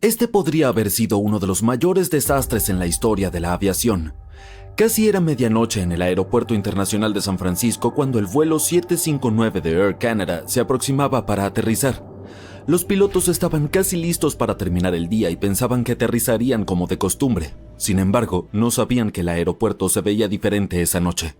Este podría haber sido uno de los mayores desastres en la historia de la aviación. Casi era medianoche en el Aeropuerto Internacional de San Francisco cuando el vuelo 759 de Air Canada se aproximaba para aterrizar. Los pilotos estaban casi listos para terminar el día y pensaban que aterrizarían como de costumbre. Sin embargo, no sabían que el aeropuerto se veía diferente esa noche.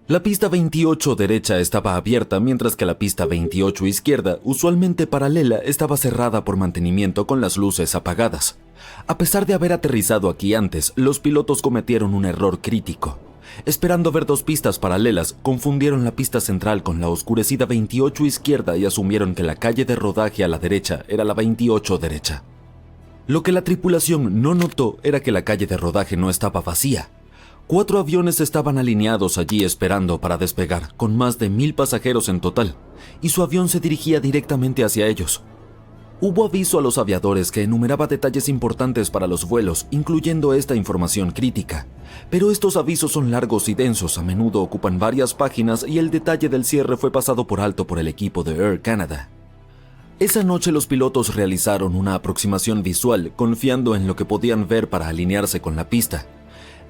La pista 28 derecha estaba abierta, mientras que la pista 28 izquierda, usualmente paralela, estaba cerrada por mantenimiento con las luces apagadas. A pesar de haber aterrizado aquí antes, los pilotos cometieron un error crítico. Esperando ver dos pistas paralelas, confundieron la pista central con la oscurecida 28 izquierda y asumieron que la calle de rodaje a la derecha era la 28 derecha. Lo que la tripulación no notó era que la calle de rodaje no estaba vacía. 4 aviones estaban alineados allí esperando para despegar, con más de 1000 pasajeros en total, y su avión se dirigía directamente hacia ellos. Hubo aviso a los aviadores que enumeraba detalles importantes para los vuelos, incluyendo esta información crítica. Pero estos avisos son largos y densos, a menudo ocupan varias páginas y el detalle del cierre fue pasado por alto por el equipo de Air Canada. Esa noche los pilotos realizaron una aproximación visual, confiando en lo que podían ver para alinearse con la pista.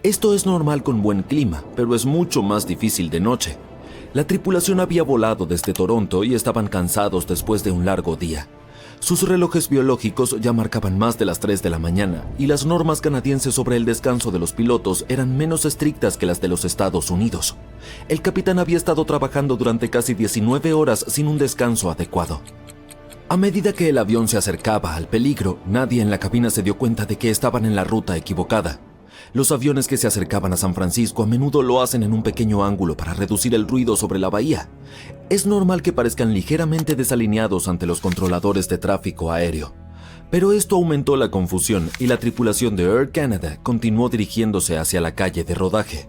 Esto es normal con buen clima, pero es mucho más difícil de noche. La tripulación había volado desde Toronto y estaban cansados después de un largo día. Sus relojes biológicos ya marcaban más de las 3 de la mañana y las normas canadienses sobre el descanso de los pilotos eran menos estrictas que las de los Estados Unidos. El capitán había estado trabajando durante casi 19 horas sin un descanso adecuado. A medida que el avión se acercaba al peligro, nadie en la cabina se dio cuenta de que estaban en la ruta equivocada. Los aviones que se acercaban a San Francisco a menudo lo hacen en un pequeño ángulo para reducir el ruido sobre la bahía. Es normal que parezcan ligeramente desalineados ante los controladores de tráfico aéreo. Pero esto aumentó la confusión y la tripulación de Air Canada continuó dirigiéndose hacia la calle de rodaje.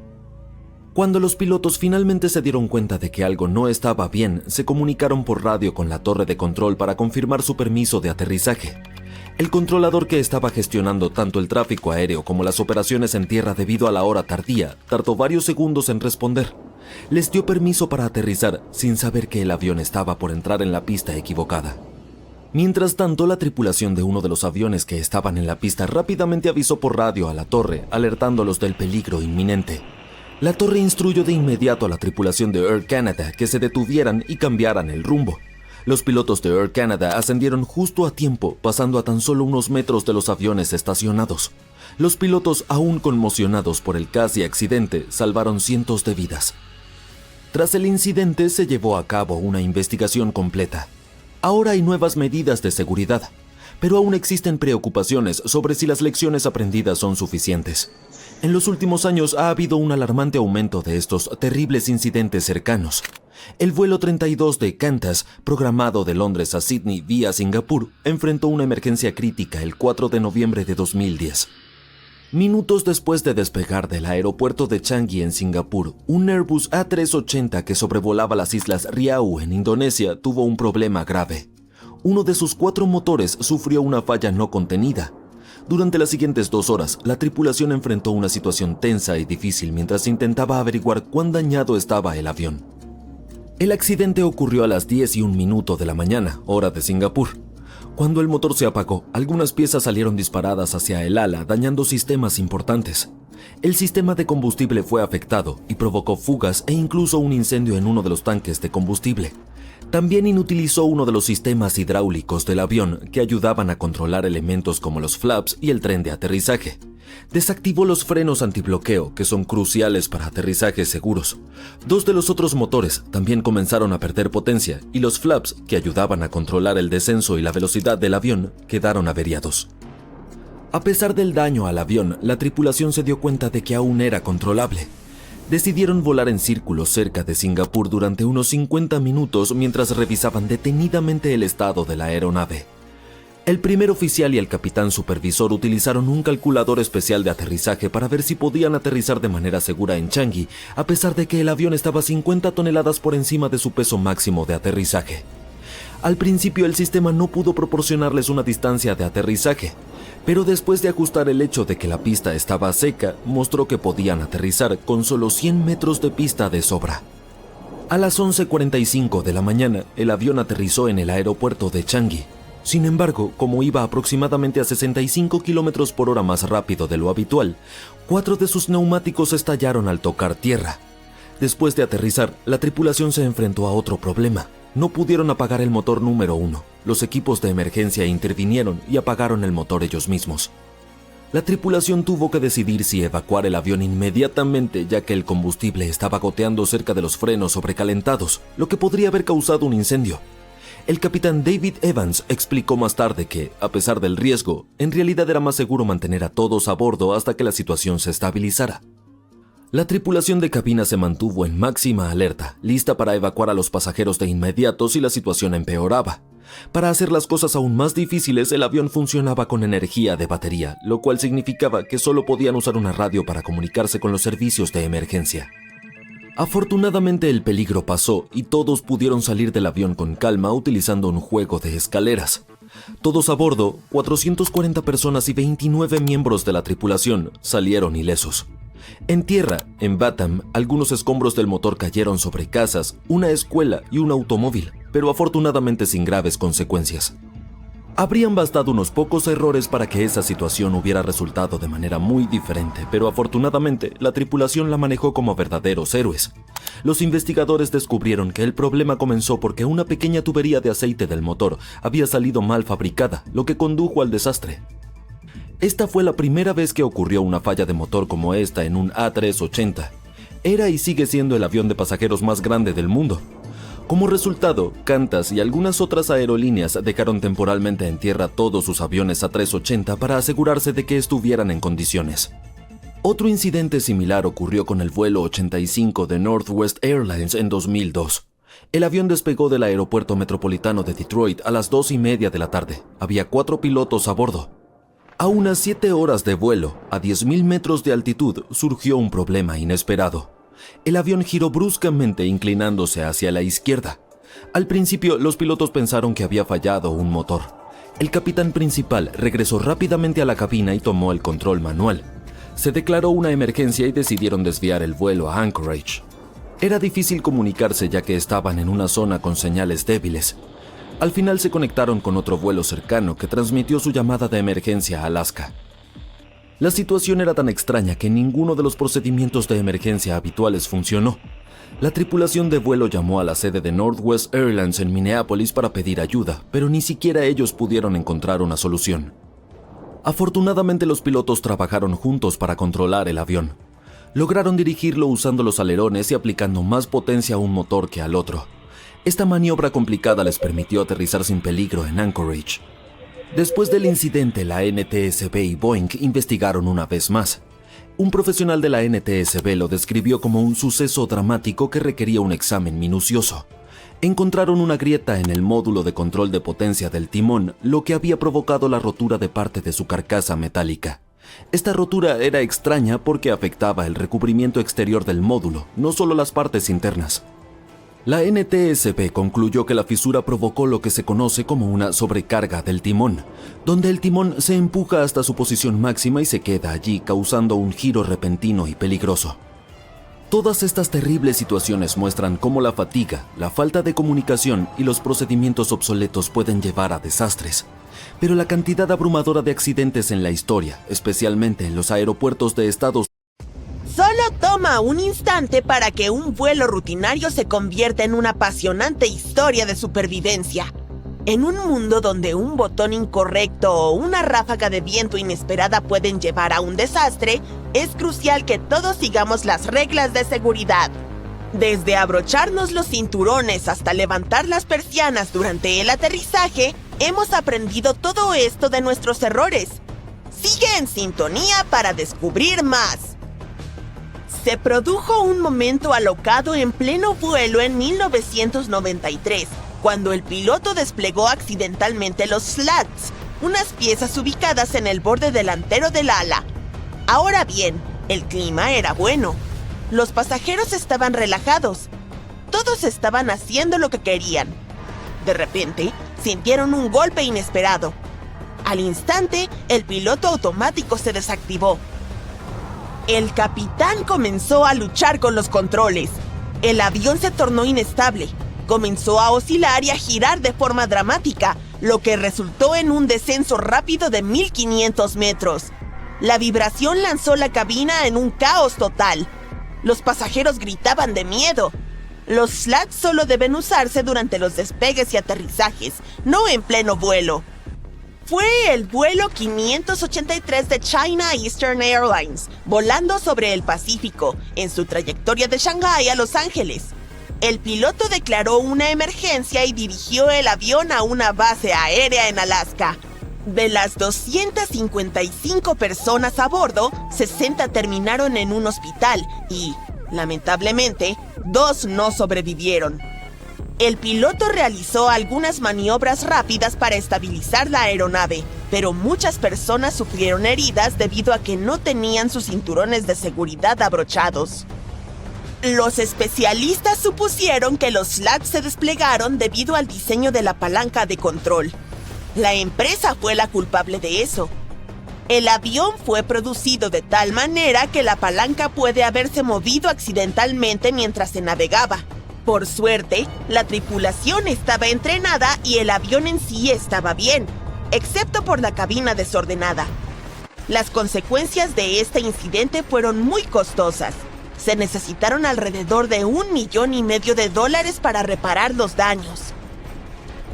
Cuando los pilotos finalmente se dieron cuenta de que algo no estaba bien, se comunicaron por radio con la torre de control para confirmar su permiso de aterrizaje. El controlador que estaba gestionando tanto el tráfico aéreo como las operaciones en tierra debido a la hora tardía, tardó varios segundos en responder. Les dio permiso para aterrizar sin saber que el avión estaba por entrar en la pista equivocada. Mientras tanto, la tripulación de uno de los aviones que estaban en la pista rápidamente avisó por radio a la torre, alertándolos del peligro inminente. La torre instruyó de inmediato a la tripulación de Air Canada que se detuvieran y cambiaran el rumbo. Los pilotos de Air Canada ascendieron justo a tiempo, pasando a tan solo unos metros de los aviones estacionados. Los pilotos, aún conmocionados por el casi accidente, salvaron cientos de vidas. Tras el incidente se llevó a cabo una investigación completa. Ahora hay nuevas medidas de seguridad, pero aún existen preocupaciones sobre si las lecciones aprendidas son suficientes. En los últimos años ha habido un alarmante aumento de estos terribles incidentes cercanos. El vuelo 32 de Qantas, programado de Londres a Sydney vía Singapur, enfrentó una emergencia crítica el 4 de noviembre de 2010. Minutos después de despegar del aeropuerto de Changi en Singapur, un Airbus A380 que sobrevolaba las islas Riau en Indonesia tuvo un problema grave. Uno de sus 4 motores sufrió una falla no contenida. Durante las siguientes 2 horas, la tripulación enfrentó una situación tensa y difícil mientras intentaba averiguar cuán dañado estaba el avión. El accidente ocurrió a las 10:01 de la mañana, hora de Singapur. Cuando el motor se apagó, algunas piezas salieron disparadas hacia el ala, dañando sistemas importantes. El sistema de combustible fue afectado y provocó fugas e incluso un incendio en uno de los tanques de combustible. También inutilizó uno de los sistemas hidráulicos del avión que ayudaban a controlar elementos como los flaps y el tren de aterrizaje. Desactivó los frenos antibloqueo, que son cruciales para aterrizajes seguros. 2 de los otros motores también comenzaron a perder potencia y los flaps, que ayudaban a controlar el descenso y la velocidad del avión, quedaron averiados. A pesar del daño al avión, la tripulación se dio cuenta de que aún era controlable. Decidieron volar en círculos cerca de Singapur durante unos 50 minutos mientras revisaban detenidamente el estado de la aeronave. El primer oficial y el capitán supervisor utilizaron un calculador especial de aterrizaje para ver si podían aterrizar de manera segura en Changi, a pesar de que el avión estaba 50 toneladas por encima de su peso máximo de aterrizaje. Al principio el sistema no pudo proporcionarles una distancia de aterrizaje, pero después de ajustar el hecho de que la pista estaba seca, mostró que podían aterrizar con solo 100 metros de pista de sobra. A las 11:45 de la mañana, el avión aterrizó en el aeropuerto de Changi. Sin embargo, como iba aproximadamente a 65 km por hora más rápido de lo habitual, 4 de sus neumáticos estallaron al tocar tierra. Después de aterrizar, la tripulación se enfrentó a otro problema. No pudieron apagar el motor número 1. Los equipos de emergencia intervinieron y apagaron el motor ellos mismos. La tripulación tuvo que decidir si evacuar el avión inmediatamente, ya que el combustible estaba goteando cerca de los frenos sobrecalentados, lo que podría haber causado un incendio. El capitán David Evans explicó más tarde que, a pesar del riesgo, en realidad era más seguro mantener a todos a bordo hasta que la situación se estabilizara. La tripulación de cabina se mantuvo en máxima alerta, lista para evacuar a los pasajeros de inmediato si la situación empeoraba. Para hacer las cosas aún más difíciles, el avión funcionaba con energía de batería, lo cual significaba que solo podían usar una radio para comunicarse con los servicios de emergencia. Afortunadamente el peligro pasó y todos pudieron salir del avión con calma utilizando un juego de escaleras. Todos a bordo, 440 personas y 29 miembros de la tripulación salieron ilesos. En tierra, en Batham, algunos escombros del motor cayeron sobre casas, una escuela y un automóvil, pero afortunadamente sin graves consecuencias. Habrían bastado unos pocos errores para que esa situación hubiera resultado de manera muy diferente, pero afortunadamente la tripulación la manejó como verdaderos héroes. Los investigadores descubrieron que el problema comenzó porque una pequeña tubería de aceite del motor había salido mal fabricada, lo que condujo al desastre. Esta fue la primera vez que ocurrió una falla de motor como esta en un A380. Era y sigue siendo el avión de pasajeros más grande del mundo. Como resultado, Qantas y algunas otras aerolíneas dejaron temporalmente en tierra todos sus aviones A380 para asegurarse de que estuvieran en condiciones. Otro incidente similar ocurrió con el vuelo 85 de Northwest Airlines en 2002. El avión despegó del aeropuerto metropolitano de Detroit a las 2:30 de la tarde. Había 4 pilotos a bordo. A unas 7 horas de vuelo, a 10.000 metros de altitud, surgió un problema inesperado. El avión giró bruscamente inclinándose hacia la izquierda. Al principio, los pilotos pensaron que había fallado un motor. El capitán principal regresó rápidamente a la cabina y tomó el control manual. Se declaró una emergencia y decidieron desviar el vuelo a Anchorage. Era difícil comunicarse ya que estaban en una zona con señales débiles. Al final se conectaron con otro vuelo cercano que transmitió su llamada de emergencia a Alaska. La situación era tan extraña que ninguno de los procedimientos de emergencia habituales funcionó. La tripulación de vuelo llamó a la sede de Northwest Airlines en Minneapolis para pedir ayuda, pero ni siquiera ellos pudieron encontrar una solución. Afortunadamente los pilotos trabajaron juntos para controlar el avión. Lograron dirigirlo usando los alerones y aplicando más potencia a un motor que al otro. Esta maniobra complicada les permitió aterrizar sin peligro en Anchorage. Después del incidente, la NTSB y Boeing investigaron una vez más. Un profesional de la NTSB lo describió como un suceso dramático que requería un examen minucioso. Encontraron una grieta en el módulo de control de potencia del timón, lo que había provocado la rotura de parte de su carcasa metálica. Esta rotura era extraña porque afectaba el recubrimiento exterior del módulo, no solo las partes internas. La NTSB concluyó que la fisura provocó lo que se conoce como una sobrecarga del timón, donde el timón se empuja hasta su posición máxima y se queda allí, causando un giro repentino y peligroso. Todas estas terribles situaciones muestran cómo la fatiga, la falta de comunicación y los procedimientos obsoletos pueden llevar a desastres. Pero la cantidad abrumadora de accidentes en la historia, especialmente en los aeropuertos de Estados Unidos, solo toma un instante para que un vuelo rutinario se convierta en una apasionante historia de supervivencia. En un mundo donde un botón incorrecto o una ráfaga de viento inesperada pueden llevar a un desastre, es crucial que todos sigamos las reglas de seguridad. Desde abrocharnos los cinturones hasta levantar las persianas durante el aterrizaje, hemos aprendido todo esto de nuestros errores. Sigue en sintonía para descubrir más. Se produjo un momento alocado en pleno vuelo en 1993, cuando el piloto desplegó accidentalmente los slats, unas piezas ubicadas en el borde delantero del ala. Ahora bien, el clima era bueno. Los pasajeros estaban relajados. Todos estaban haciendo lo que querían. De repente, sintieron un golpe inesperado. Al instante, el piloto automático se desactivó. El capitán comenzó a luchar con los controles. El avión se tornó inestable. Comenzó a oscilar y a girar de forma dramática, lo que resultó en un descenso rápido de 1500 metros. La vibración lanzó la cabina en un caos total. Los pasajeros gritaban de miedo. Los slats solo deben usarse durante los despegues y aterrizajes, no en pleno vuelo. Fue el vuelo 583 de China Eastern Airlines, volando sobre el Pacífico, en su trayectoria de Shanghái a Los Ángeles. El piloto declaró una emergencia y dirigió el avión a una base aérea en Alaska. De las 255 personas a bordo, 60 terminaron en un hospital y, lamentablemente, 2 no sobrevivieron. El piloto realizó algunas maniobras rápidas para estabilizar la aeronave, pero muchas personas sufrieron heridas debido a que no tenían sus cinturones de seguridad abrochados. Los especialistas supusieron que los slats se desplegaron debido al diseño de la palanca de control. La empresa fue la culpable de eso. El avión fue producido de tal manera que la palanca puede haberse movido accidentalmente mientras se navegaba. Por suerte, la tripulación estaba entrenada y el avión en sí estaba bien, excepto por la cabina desordenada. Las consecuencias de este incidente fueron muy costosas. Se necesitaron alrededor de $1,5 millones para reparar los daños.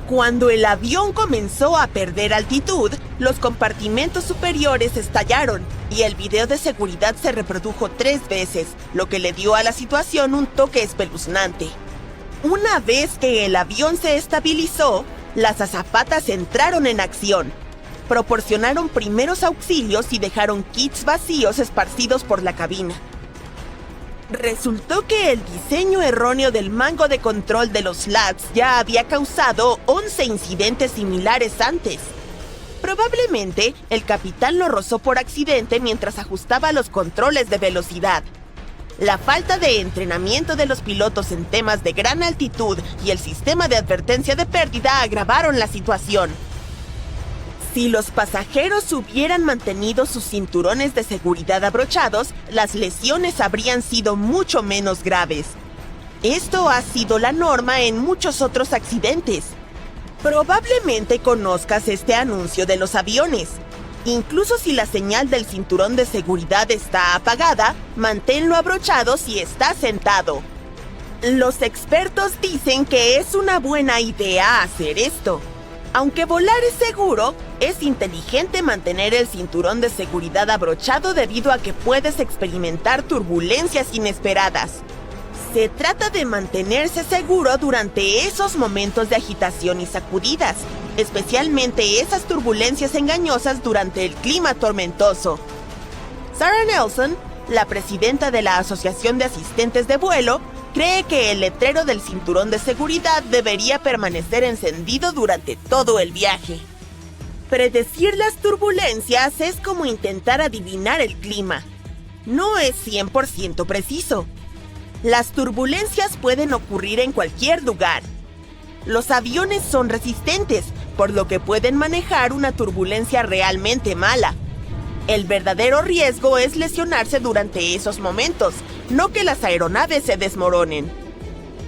Cuando el avión comenzó a perder altitud, los compartimentos superiores estallaron y el video de seguridad se reprodujo 3 veces, lo que le dio a la situación un toque espeluznante. Una vez que el avión se estabilizó, las azafatas entraron en acción. Proporcionaron primeros auxilios y dejaron kits vacíos esparcidos por la cabina. Resultó que el diseño erróneo del mango de control de los slats ya había causado 11 incidentes similares antes. Probablemente, el capitán lo rozó por accidente mientras ajustaba los controles de velocidad. La falta de entrenamiento de los pilotos en temas de gran altitud y el sistema de advertencia de pérdida agravaron la situación. Si los pasajeros hubieran mantenido sus cinturones de seguridad abrochados, las lesiones habrían sido mucho menos graves. Esto ha sido la norma en muchos otros accidentes. Probablemente conozcas este anuncio de los aviones. Incluso si la señal del cinturón de seguridad está apagada, manténlo abrochado si estás sentado. Los expertos dicen que es una buena idea hacer esto. Aunque volar es seguro, es inteligente mantener el cinturón de seguridad abrochado debido a que puedes experimentar turbulencias inesperadas. Se trata de mantenerse seguro durante esos momentos de agitación y sacudidas, especialmente esas turbulencias engañosas durante el clima tormentoso. Sarah Nelson, la presidenta de la Asociación de Asistentes de Vuelo, cree que el letrero del cinturón de seguridad debería permanecer encendido durante todo el viaje. Predecir las turbulencias es como intentar adivinar el clima. No es 100% preciso. Las turbulencias pueden ocurrir en cualquier lugar. Los aviones son resistentes, por lo que pueden manejar una turbulencia realmente mala. El verdadero riesgo es lesionarse durante esos momentos, no que las aeronaves se desmoronen.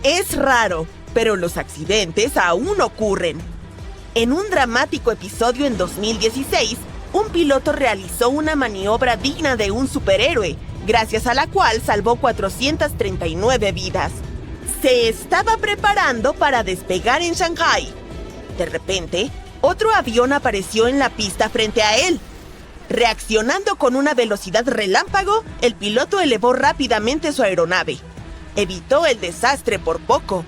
Es raro, pero los accidentes aún ocurren. En un dramático episodio en 2016, un piloto realizó una maniobra digna de un superhéroe, gracias a la cual salvó 439 vidas. Se estaba preparando para despegar en Shanghái. De repente, otro avión apareció en la pista frente a él. Reaccionando con una velocidad relámpago, el piloto elevó rápidamente su aeronave. Evitó el desastre por poco.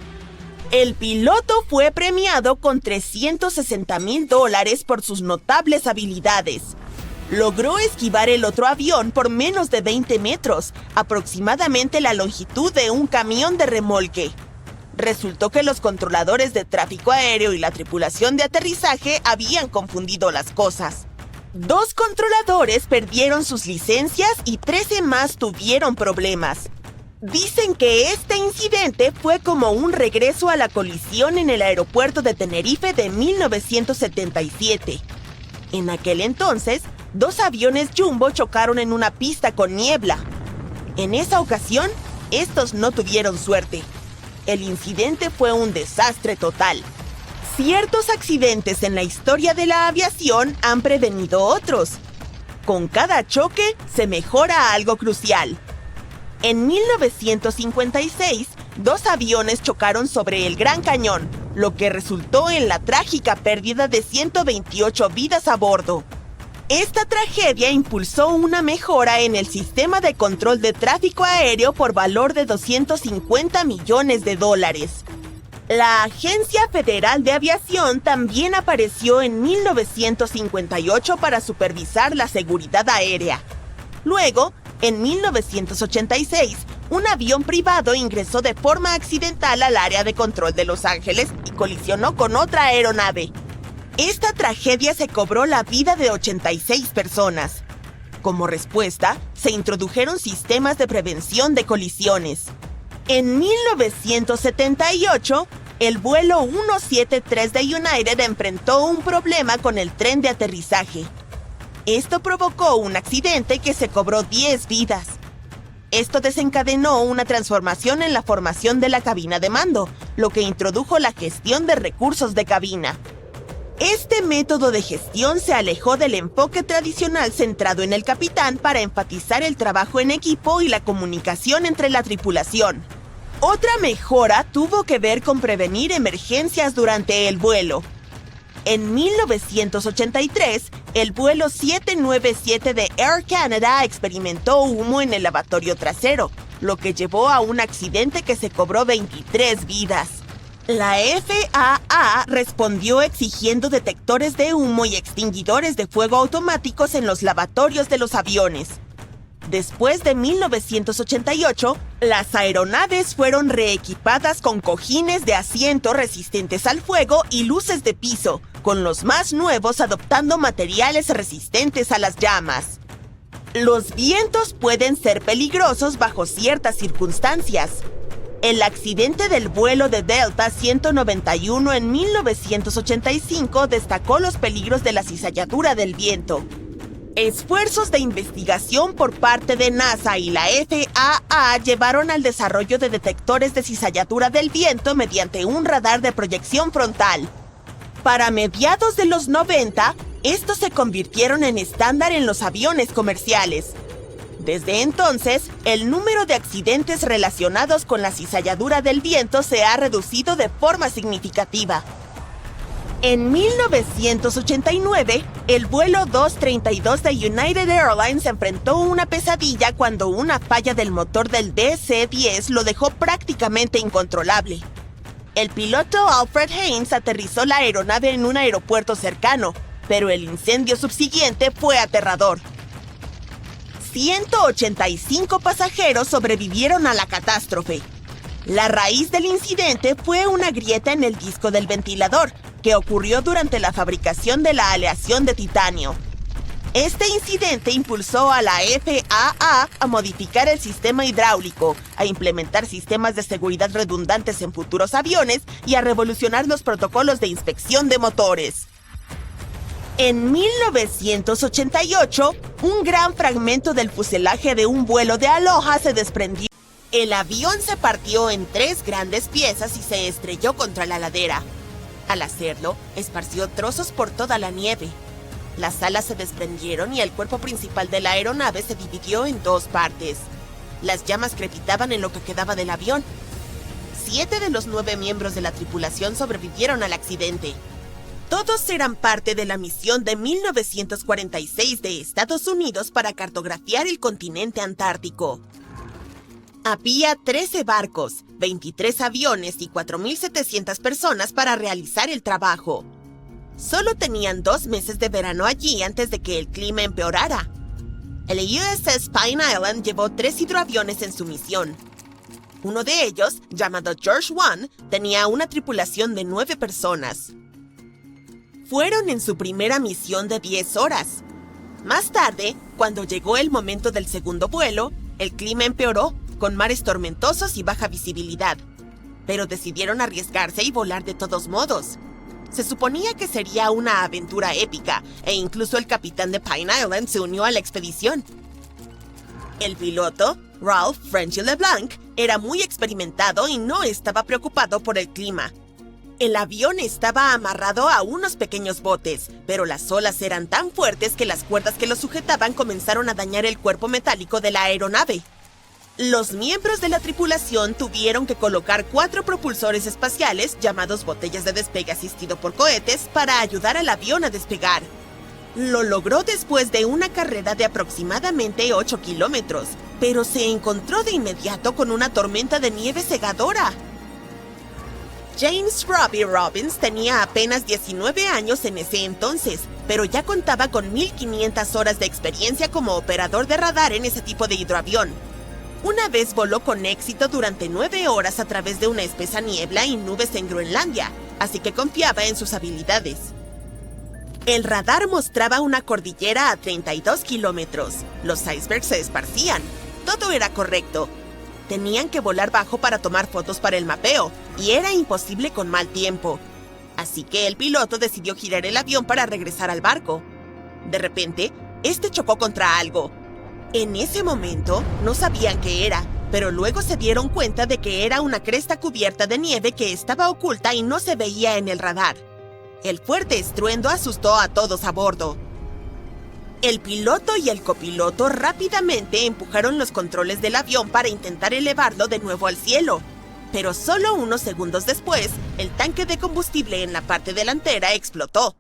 El piloto fue premiado con $360,000 por sus notables habilidades. Logró esquivar el otro avión por menos de 20 metros, aproximadamente la longitud de un camión de remolque. Resultó que los controladores de tráfico aéreo y la tripulación de aterrizaje habían confundido las cosas. 2 controladores perdieron sus licencias y 13 más tuvieron problemas. Dicen que este incidente fue como un regreso a la colisión en el aeropuerto de Tenerife de 1977. En aquel entonces, 2 aviones Jumbo chocaron en una pista con niebla. En esa ocasión, estos no tuvieron suerte. El incidente fue un desastre total. Ciertos accidentes en la historia de la aviación han prevenido otros. Con cada choque se mejora algo crucial. En 1956, 2 aviones chocaron sobre el Gran Cañón, lo que resultó en la trágica pérdida de 128 vidas a bordo. Esta tragedia impulsó una mejora en el sistema de control de tráfico aéreo por valor de $250 millones. La Agencia Federal de Aviación también apareció en 1958 para supervisar la seguridad aérea. Luego, en 1986, un avión privado ingresó de forma accidental al área de control de Los Ángeles y colisionó con otra aeronave. Esta tragedia se cobró la vida de 86 personas. Como respuesta, se introdujeron sistemas de prevención de colisiones. En 1978, el vuelo 173 de United enfrentó un problema con el tren de aterrizaje. Esto provocó un accidente que se cobró 10 vidas. Esto desencadenó una transformación en la formación de la cabina de mando, lo que introdujo la gestión de recursos de cabina. Este método de gestión se alejó del enfoque tradicional centrado en el capitán para enfatizar el trabajo en equipo y la comunicación entre la tripulación. Otra mejora tuvo que ver con prevenir emergencias durante el vuelo. En 1983, el vuelo 797 de Air Canada experimentó humo en el lavatorio trasero, lo que llevó a un accidente que se cobró 23 vidas. La FAA respondió exigiendo detectores de humo y extinguidores de fuego automáticos en los lavatorios de los aviones. Después de 1988, las aeronaves fueron reequipadas con cojines de asiento resistentes al fuego y luces de piso, con los más nuevos adoptando materiales resistentes a las llamas. Los vientos pueden ser peligrosos bajo ciertas circunstancias. El accidente del vuelo de Delta 191 en 1985 destacó los peligros de la cizalladura del viento. Esfuerzos de investigación por parte de NASA y la FAA llevaron al desarrollo de detectores de cizalladura del viento mediante un radar de proyección frontal. Para mediados de los 90, estos se convirtieron en estándar en los aviones comerciales. Desde entonces, el número de accidentes relacionados con la cizalladura del viento se ha reducido de forma significativa. En 1989, el vuelo 232 de United Airlines enfrentó una pesadilla cuando una falla del motor del DC-10 lo dejó prácticamente incontrolable. El piloto Alfred Haynes aterrizó la aeronave en un aeropuerto cercano, pero el incendio subsiguiente fue aterrador. 185 pasajeros sobrevivieron a la catástrofe. La raíz del incidente fue una grieta en el disco del ventilador, que ocurrió durante la fabricación de la aleación de titanio. Este incidente impulsó a la FAA a modificar el sistema hidráulico, a implementar sistemas de seguridad redundantes en futuros aviones y a revolucionar los protocolos de inspección de motores. En 1988, un gran fragmento del fuselaje de un vuelo de Aloha se desprendió. El avión se partió en 3 grandes piezas y se estrelló contra la ladera. Al hacerlo, esparció trozos por toda la nieve. Las alas se desprendieron y el cuerpo principal de la aeronave se dividió en 2 partes. Las llamas crepitaban en lo que quedaba del avión. 7 de los 9 miembros de la tripulación sobrevivieron al accidente. Todos eran parte de la misión de 1946 de Estados Unidos para cartografiar el continente antártico. Había 13 barcos, 23 aviones y 4.700 personas para realizar el trabajo. Solo tenían 2 meses de verano allí antes de que el clima empeorara. El USS Pine Island llevó 3 hidroaviones en su misión. Uno de ellos, llamado George I, tenía una tripulación de 9 personas. Fueron en su primera misión de 10 horas. Más tarde, cuando llegó el momento del segundo vuelo, el clima empeoró, con mares tormentosos y baja visibilidad. Pero decidieron arriesgarse y volar de todos modos. Se suponía que sería una aventura épica, e incluso el capitán de Pine Island se unió a la expedición. El piloto, Ralph Frenchy LeBlanc, era muy experimentado y no estaba preocupado por el clima. El avión estaba amarrado a unos pequeños botes, pero las olas eran tan fuertes que las cuerdas que lo sujetaban comenzaron a dañar el cuerpo metálico de la aeronave. Los miembros de la tripulación tuvieron que colocar 4 propulsores espaciales, llamados botellas de despegue asistido por cohetes, para ayudar al avión a despegar. Lo logró después de una carrera de aproximadamente 8 kilómetros, pero se encontró de inmediato con una tormenta de nieve cegadora. James Robbie Robbins tenía apenas 19 años en ese entonces, pero ya contaba con 1500 horas de experiencia como operador de radar en ese tipo de hidroavión. Una vez voló con éxito durante 9 horas a través de una espesa niebla y nubes en Groenlandia, así que confiaba en sus habilidades. El radar mostraba una cordillera a 32 kilómetros. Los icebergs se esparcían. Todo era correcto. Tenían que volar bajo para tomar fotos para el mapeo, y era imposible con mal tiempo. Así que el piloto decidió girar el avión para regresar al barco. De repente, este chocó contra algo. En ese momento, no sabían qué era, pero luego se dieron cuenta de que era una cresta cubierta de nieve que estaba oculta y no se veía en el radar. El fuerte estruendo asustó a todos a bordo. El piloto y el copiloto rápidamente empujaron los controles del avión para intentar elevarlo de nuevo al cielo. Pero solo unos segundos después, el tanque de combustible en la parte delantera explotó.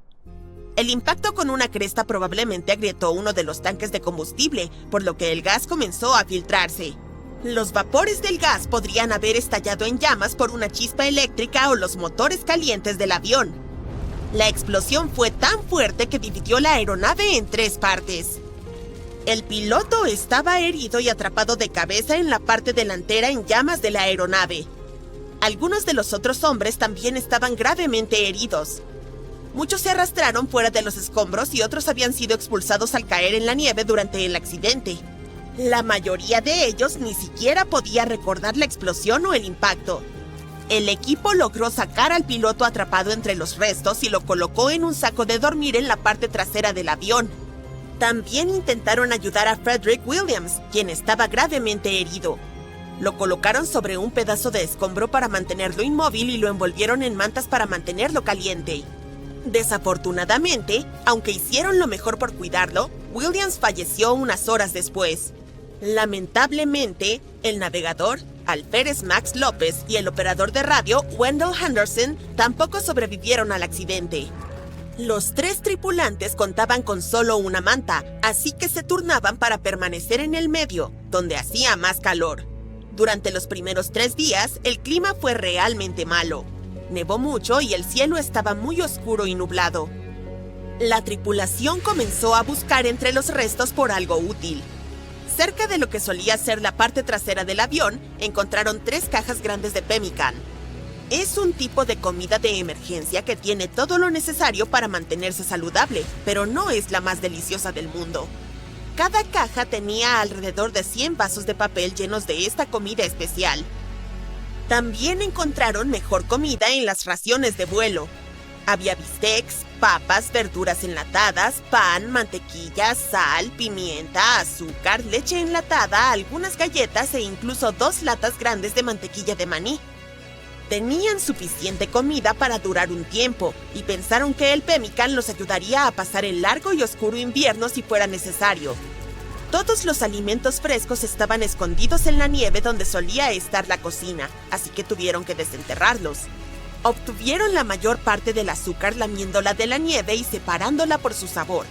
El impacto con una cresta probablemente agrietó uno de los tanques de combustible, por lo que el gas comenzó a filtrarse. Los vapores del gas podrían haber estallado en llamas por una chispa eléctrica o los motores calientes del avión. La explosión fue tan fuerte que dividió la aeronave en 3 partes. El piloto estaba herido y atrapado de cabeza en la parte delantera en llamas de la aeronave. Algunos de los otros hombres también estaban gravemente heridos. Muchos se arrastraron fuera de los escombros y otros habían sido expulsados al caer en la nieve durante el accidente. La mayoría de ellos ni siquiera podía recordar la explosión o el impacto. El equipo logró sacar al piloto atrapado entre los restos y lo colocó en un saco de dormir en la parte trasera del avión. También intentaron ayudar a Frederick Williams, quien estaba gravemente herido. Lo colocaron sobre un pedazo de escombro para mantenerlo inmóvil y lo envolvieron en mantas para mantenerlo caliente. Desafortunadamente, aunque hicieron lo mejor por cuidarlo, Williams falleció unas horas después. Lamentablemente, el navegador, alférez Max López, y el operador de radio, Wendell Henderson, tampoco sobrevivieron al accidente. Los 3 tripulantes contaban con solo una manta, así que se turnaban para permanecer en el medio, donde hacía más calor. Durante los primeros 3 días, el clima fue realmente malo. Nevó mucho y el cielo estaba muy oscuro y nublado. La tripulación comenzó a buscar entre los restos por algo útil. Cerca de lo que solía ser la parte trasera del avión, encontraron 3 cajas grandes de pemmican. Es un tipo de comida de emergencia que tiene todo lo necesario para mantenerse saludable, pero no es la más deliciosa del mundo. Cada caja tenía alrededor de 100 vasos de papel llenos de esta comida especial. También encontraron mejor comida en las raciones de vuelo. Había bistecs, papas, verduras enlatadas, pan, mantequilla, sal, pimienta, azúcar, leche enlatada, algunas galletas e incluso 2 latas grandes de mantequilla de maní. Tenían suficiente comida para durar un tiempo y pensaron que el pemmican los ayudaría a pasar el largo y oscuro invierno si fuera necesario. Todos los alimentos frescos estaban escondidos en la nieve donde solía estar la cocina, así que tuvieron que desenterrarlos. Obtuvieron la mayor parte del azúcar lamiéndola de la nieve y separándola por su sabor.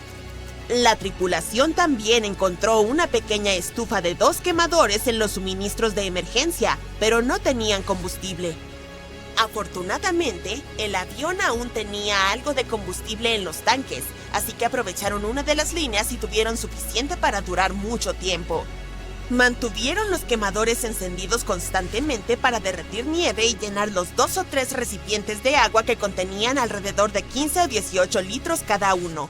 La tripulación también encontró una pequeña estufa de 2 quemadores en los suministros de emergencia, pero no tenían combustible. Afortunadamente, el avión aún tenía algo de combustible en los tanques, así que aprovecharon una de las líneas y tuvieron suficiente para durar mucho tiempo. Mantuvieron los quemadores encendidos constantemente para derretir nieve y llenar los 2 o 3 recipientes de agua que contenían alrededor de 15 o 18 litros cada uno.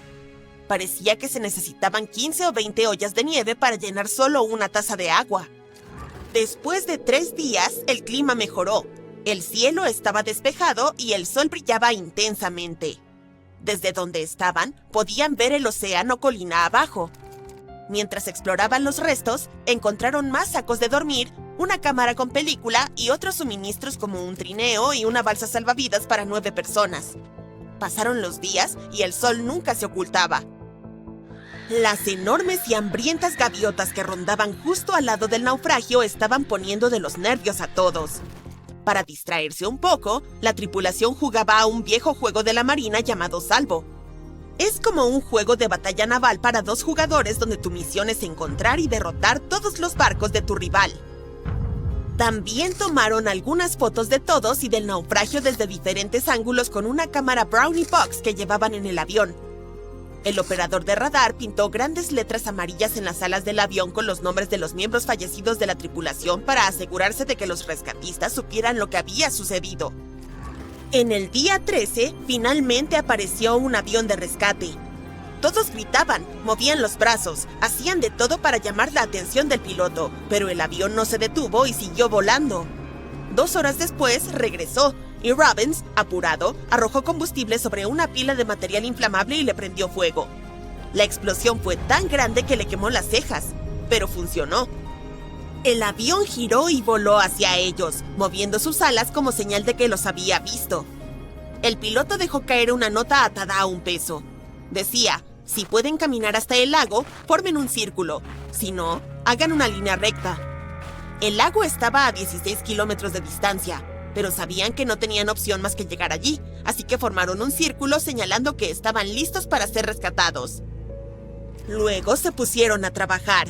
Parecía que se necesitaban 15 o 20 ollas de nieve para llenar solo una taza de agua. Después de 3 días, el clima mejoró. El cielo estaba despejado y el sol brillaba intensamente. Desde donde estaban, podían ver el océano colina abajo. Mientras exploraban los restos, encontraron más sacos de dormir, una cámara con película y otros suministros como un trineo y una balsa salvavidas para 9 personas. Pasaron los días y el sol nunca se ocultaba. Las enormes y hambrientas gaviotas que rondaban justo al lado del naufragio estaban poniendo de los nervios a todos. Para distraerse un poco, la tripulación jugaba a un viejo juego de la marina llamado Salvo. Es como un juego de batalla naval para 2 jugadores donde tu misión es encontrar y derrotar todos los barcos de tu rival. También tomaron algunas fotos de todos y del naufragio desde diferentes ángulos con una cámara Brownie Box que llevaban en el avión. El operador de radar pintó grandes letras amarillas en las alas del avión con los nombres de los miembros fallecidos de la tripulación para asegurarse de que los rescatistas supieran lo que había sucedido. En el día 13, finalmente apareció un avión de rescate. Todos gritaban, movían los brazos, hacían de todo para llamar la atención del piloto, pero el avión no se detuvo y siguió volando. 2 horas después, regresó, y Robbins, apurado, arrojó combustible sobre una pila de material inflamable y le prendió fuego. La explosión fue tan grande que le quemó las cejas, pero funcionó. El avión giró y voló hacia ellos, moviendo sus alas como señal de que los había visto. El piloto dejó caer una nota atada a un peso. Decía, si pueden caminar hasta el lago, formen un círculo. Si no, hagan una línea recta. El lago estaba a 16 kilómetros de distancia, pero sabían que no tenían opción más que llegar allí, así que formaron un círculo señalando que estaban listos para ser rescatados. Luego se pusieron a trabajar.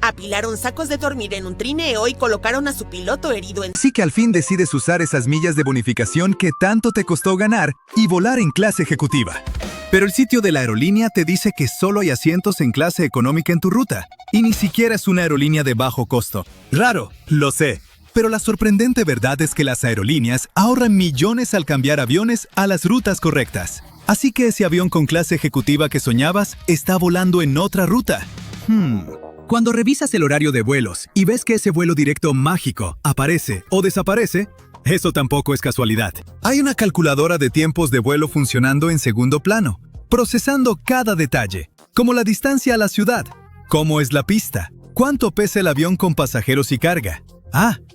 Apilaron sacos de dormir en un trineo y colocaron a su piloto herido en... Así que al fin decides usar esas millas de bonificación que tanto te costó ganar y volar en clase ejecutiva. Pero el sitio de la aerolínea te dice que solo hay asientos en clase económica en tu ruta, y ni siquiera es una aerolínea de bajo costo. Raro, lo sé. Pero la sorprendente verdad es que las aerolíneas ahorran millones al cambiar aviones a las rutas correctas. Así que ese avión con clase ejecutiva que soñabas está volando en otra ruta. Cuando revisas el horario de vuelos y ves que ese vuelo directo mágico aparece o desaparece, eso tampoco es casualidad. Hay una calculadora de tiempos de vuelo funcionando en segundo plano, procesando cada detalle, como la distancia a la ciudad, cómo es la pista, cuánto pesa el avión con pasajeros y carga.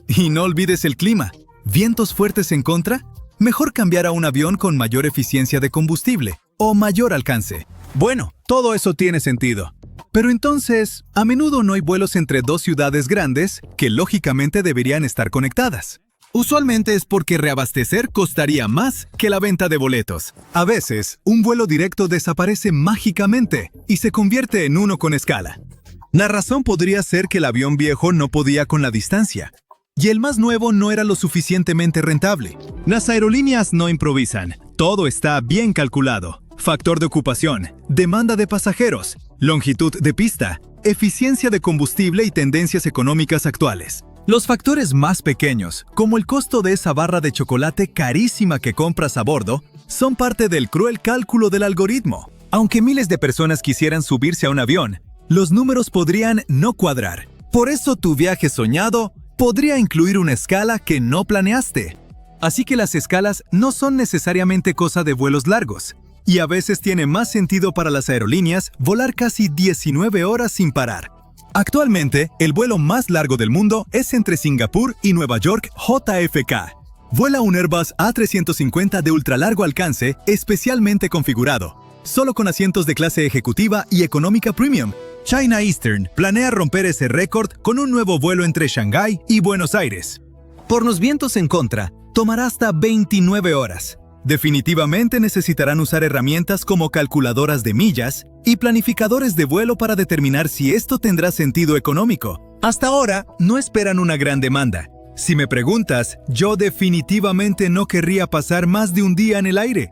Y no olvides el clima. ¿Vientos fuertes en contra? Mejor cambiar a un avión con mayor eficiencia de combustible o mayor alcance. Bueno, todo eso tiene sentido. Pero entonces, a menudo no hay vuelos entre 2 ciudades grandes que lógicamente deberían estar conectadas. Usualmente es porque reabastecer costaría más que la venta de boletos. A veces, un vuelo directo desaparece mágicamente y se convierte en uno con escala. La razón podría ser que el avión viejo no podía con la distancia, y el más nuevo no era lo suficientemente rentable. Las aerolíneas no improvisan, todo está bien calculado. Factor de ocupación, demanda de pasajeros, longitud de pista, eficiencia de combustible y tendencias económicas actuales. Los factores más pequeños, como el costo de esa barra de chocolate carísima que compras a bordo, son parte del cruel cálculo del algoritmo. Aunque miles de personas quisieran subirse a un avión, los números podrían no cuadrar. Por eso tu viaje soñado podría incluir una escala que no planeaste. Así que las escalas no son necesariamente cosa de vuelos largos, y a veces tiene más sentido para las aerolíneas volar casi 19 horas sin parar. Actualmente, el vuelo más largo del mundo es entre Singapur y Nueva York JFK. Vuela un Airbus A350 de ultralargo alcance especialmente configurado, solo con asientos de clase ejecutiva y económica premium. China Eastern planea romper ese récord con un nuevo vuelo entre Shanghái y Buenos Aires. Por los vientos en contra, tomará hasta 29 horas. Definitivamente necesitarán usar herramientas como calculadoras de millas y planificadores de vuelo para determinar si esto tendrá sentido económico. Hasta ahora, no esperan una gran demanda. Si me preguntas, yo definitivamente no querría pasar más de un día en el aire.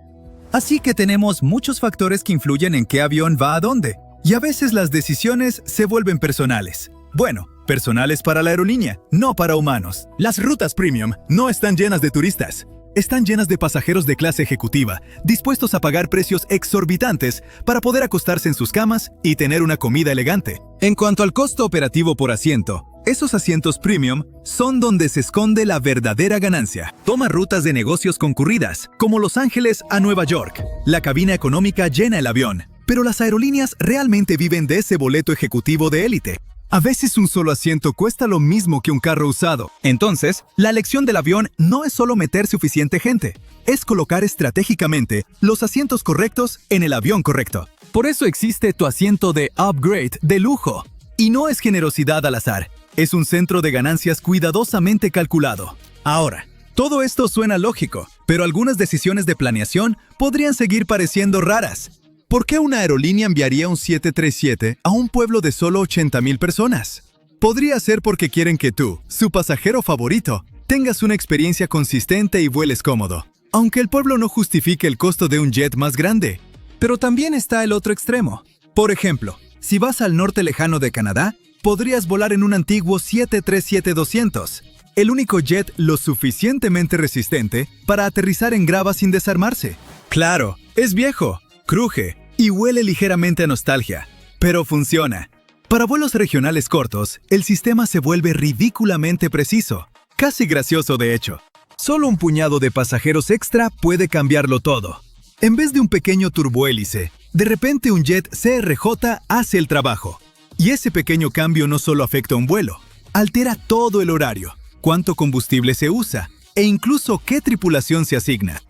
Así que tenemos muchos factores que influyen en qué avión va a dónde. Y a veces las decisiones se vuelven personales. Bueno, personales para la aerolínea, no para humanos. Las rutas premium no están llenas de turistas. Están llenas de pasajeros de clase ejecutiva, dispuestos a pagar precios exorbitantes para poder acostarse en sus camas y tener una comida elegante. En cuanto al costo operativo por asiento, esos asientos premium son donde se esconde la verdadera ganancia. Toma rutas de negocios concurridas, como Los Ángeles a Nueva York. La cabina económica llena el avión, pero las aerolíneas realmente viven de ese boleto ejecutivo de élite. A veces un solo asiento cuesta lo mismo que un carro usado. Entonces, la elección del avión no es solo meter suficiente gente, es colocar estratégicamente los asientos correctos en el avión correcto. Por eso existe tu asiento de upgrade de lujo. Y no es generosidad al azar, es un centro de ganancias cuidadosamente calculado. Ahora, todo esto suena lógico, pero algunas decisiones de planeación podrían seguir pareciendo raras. ¿Por qué una aerolínea enviaría un 737 a un pueblo de solo 80,000 personas? Podría ser porque quieren que tú, su pasajero favorito, tengas una experiencia consistente y vueles cómodo, aunque el pueblo no justifique el costo de un jet más grande. Pero también está el otro extremo. Por ejemplo, si vas al norte lejano de Canadá, podrías volar en un antiguo 737-200, el único jet lo suficientemente resistente para aterrizar en grava sin desarmarse. Claro, es viejo, cruje y huele ligeramente a nostalgia, pero funciona. Para vuelos regionales cortos, el sistema se vuelve ridículamente preciso, casi gracioso de hecho. Solo un puñado de pasajeros extra puede cambiarlo todo. En vez de un pequeño turbohélice, de repente un jet CRJ hace el trabajo. Y ese pequeño cambio no solo afecta un vuelo, altera todo el horario, cuánto combustible se usa e incluso qué tripulación se asigna.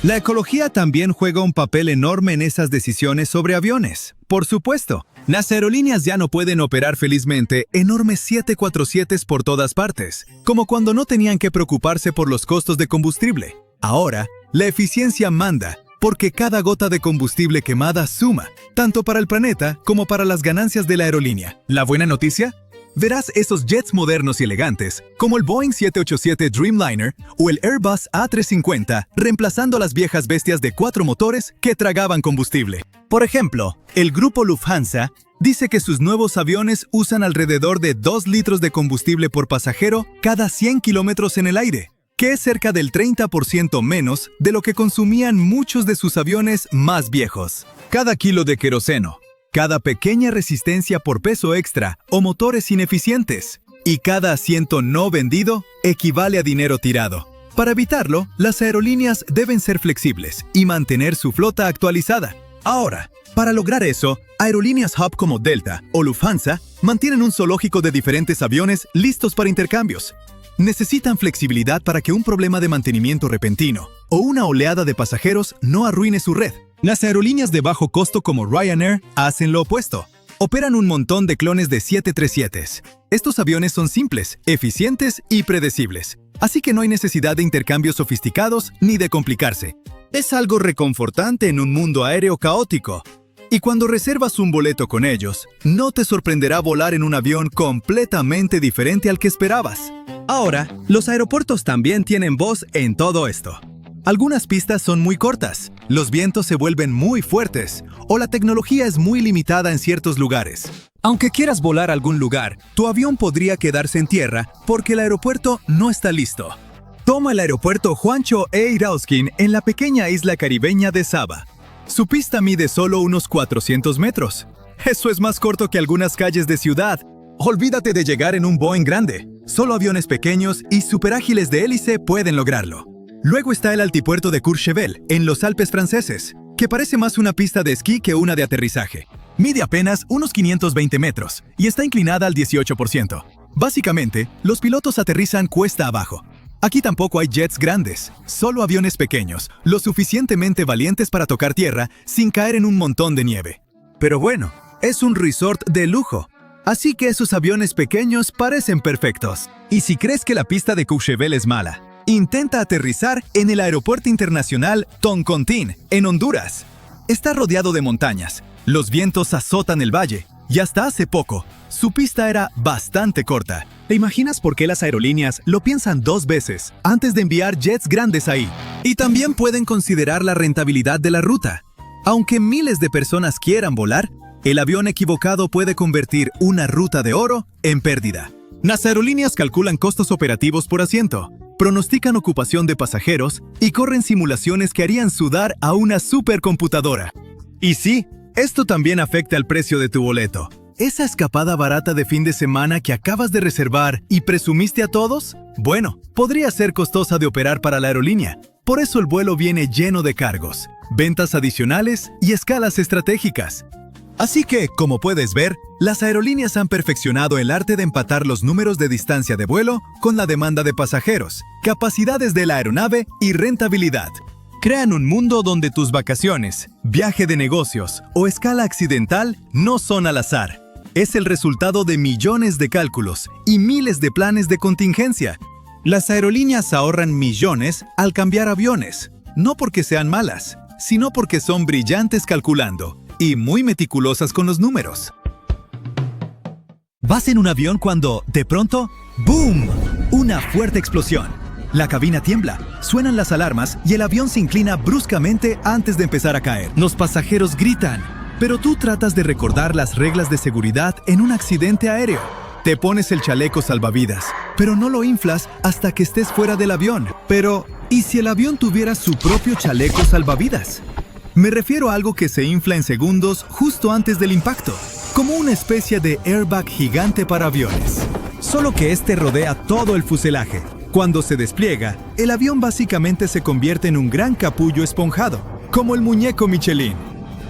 La ecología también juega un papel enorme en esas decisiones sobre aviones. Por supuesto, las aerolíneas ya no pueden operar felizmente enormes 747s por todas partes, como cuando no tenían que preocuparse por los costos de combustible. Ahora, la eficiencia manda, porque cada gota de combustible quemada suma, tanto para el planeta como para las ganancias de la aerolínea. ¿La buena noticia? Verás esos jets modernos y elegantes, como el Boeing 787 Dreamliner o el Airbus A350, reemplazando a las viejas bestias de 4 motores que tragaban combustible. Por ejemplo, el grupo Lufthansa dice que sus nuevos aviones usan alrededor de 2 litros de combustible por pasajero cada 100 kilómetros en el aire, que es cerca del 30% menos de lo que consumían muchos de sus aviones más viejos. Cada kilo de queroseno, cada pequeña resistencia por peso extra o motores ineficientes, y cada asiento no vendido equivale a dinero tirado. Para evitarlo, las aerolíneas deben ser flexibles y mantener su flota actualizada. Ahora, para lograr eso, aerolíneas hub como Delta o Lufthansa mantienen un zoológico de diferentes aviones listos para intercambios. Necesitan flexibilidad para que un problema de mantenimiento repentino o una oleada de pasajeros no arruine su red. Las aerolíneas de bajo costo como Ryanair hacen lo opuesto. Operan un montón de clones de 737s. Estos aviones son simples, eficientes y predecibles, así que no hay necesidad de intercambios sofisticados ni de complicarse. Es algo reconfortante en un mundo aéreo caótico. Y cuando reservas un boleto con ellos, no te sorprenderá volar en un avión completamente diferente al que esperabas. Ahora, los aeropuertos también tienen voz en todo esto. Algunas pistas son muy cortas, los vientos se vuelven muy fuertes, o la tecnología es muy limitada en ciertos lugares. Aunque quieras volar a algún lugar, tu avión podría quedarse en tierra porque el aeropuerto no está listo. Toma el aeropuerto Juancho E. Irauskin en la pequeña isla caribeña de Saba. Su pista mide solo unos 400 metros. Eso es más corto que algunas calles de ciudad. Olvídate de llegar en un Boeing grande. Solo aviones pequeños y superágiles de hélice pueden lograrlo. Luego está el altipuerto de Courchevel, en los Alpes franceses, que parece más una pista de esquí que una de aterrizaje. Mide apenas unos 520 metros y está inclinada al 18%. Básicamente, los pilotos aterrizan cuesta abajo. Aquí tampoco hay jets grandes, solo aviones pequeños, lo suficientemente valientes para tocar tierra sin caer en un montón de nieve. Pero bueno, es un resort de lujo, así que esos aviones pequeños parecen perfectos. Y si crees que la pista de Courchevel es mala, intenta aterrizar en el Aeropuerto Internacional Toncontín, en Honduras. Está rodeado de montañas, los vientos azotan el valle, y hasta hace poco, su pista era bastante corta. ¿Te imaginas por qué las aerolíneas lo piensan 2 veces antes de enviar jets grandes ahí? Y también pueden considerar la rentabilidad de la ruta. Aunque miles de personas quieran volar, el avión equivocado puede convertir una ruta de oro en pérdida. Las aerolíneas calculan costos operativos por asiento, pronostican ocupación de pasajeros y corren simulaciones que harían sudar a una supercomputadora. Y sí, esto también afecta al precio de tu boleto. ¿Esa escapada barata de fin de semana que acabas de reservar y presumiste a todos? Bueno, podría ser costosa de operar para la aerolínea. Por eso el vuelo viene lleno de cargos, ventas adicionales y escalas estratégicas. Así que, como puedes ver, las aerolíneas han perfeccionado el arte de empatar los números de distancia de vuelo con la demanda de pasajeros, capacidades de la aeronave y rentabilidad. Crean un mundo donde tus vacaciones, viaje de negocios o escala accidental no son al azar. Es el resultado de millones de cálculos y miles de planes de contingencia. Las aerolíneas ahorran millones al cambiar aviones, no porque sean malas, sino porque son brillantes calculando y muy meticulosas con los números. Vas en un avión cuando, de pronto, ¡boom! Una fuerte explosión. La cabina tiembla, suenan las alarmas y el avión se inclina bruscamente antes de empezar a caer. Los pasajeros gritan, pero tú tratas de recordar las reglas de seguridad en un accidente aéreo. Te pones el chaleco salvavidas, pero no lo inflas hasta que estés fuera del avión. Pero, ¿y si el avión tuviera su propio chaleco salvavidas? Me refiero a algo que se infla en segundos justo antes del impacto, como una especie de airbag gigante para aviones. Solo que este rodea todo el fuselaje. Cuando se despliega, el avión básicamente se convierte en un gran capullo esponjado, como el muñeco Michelin.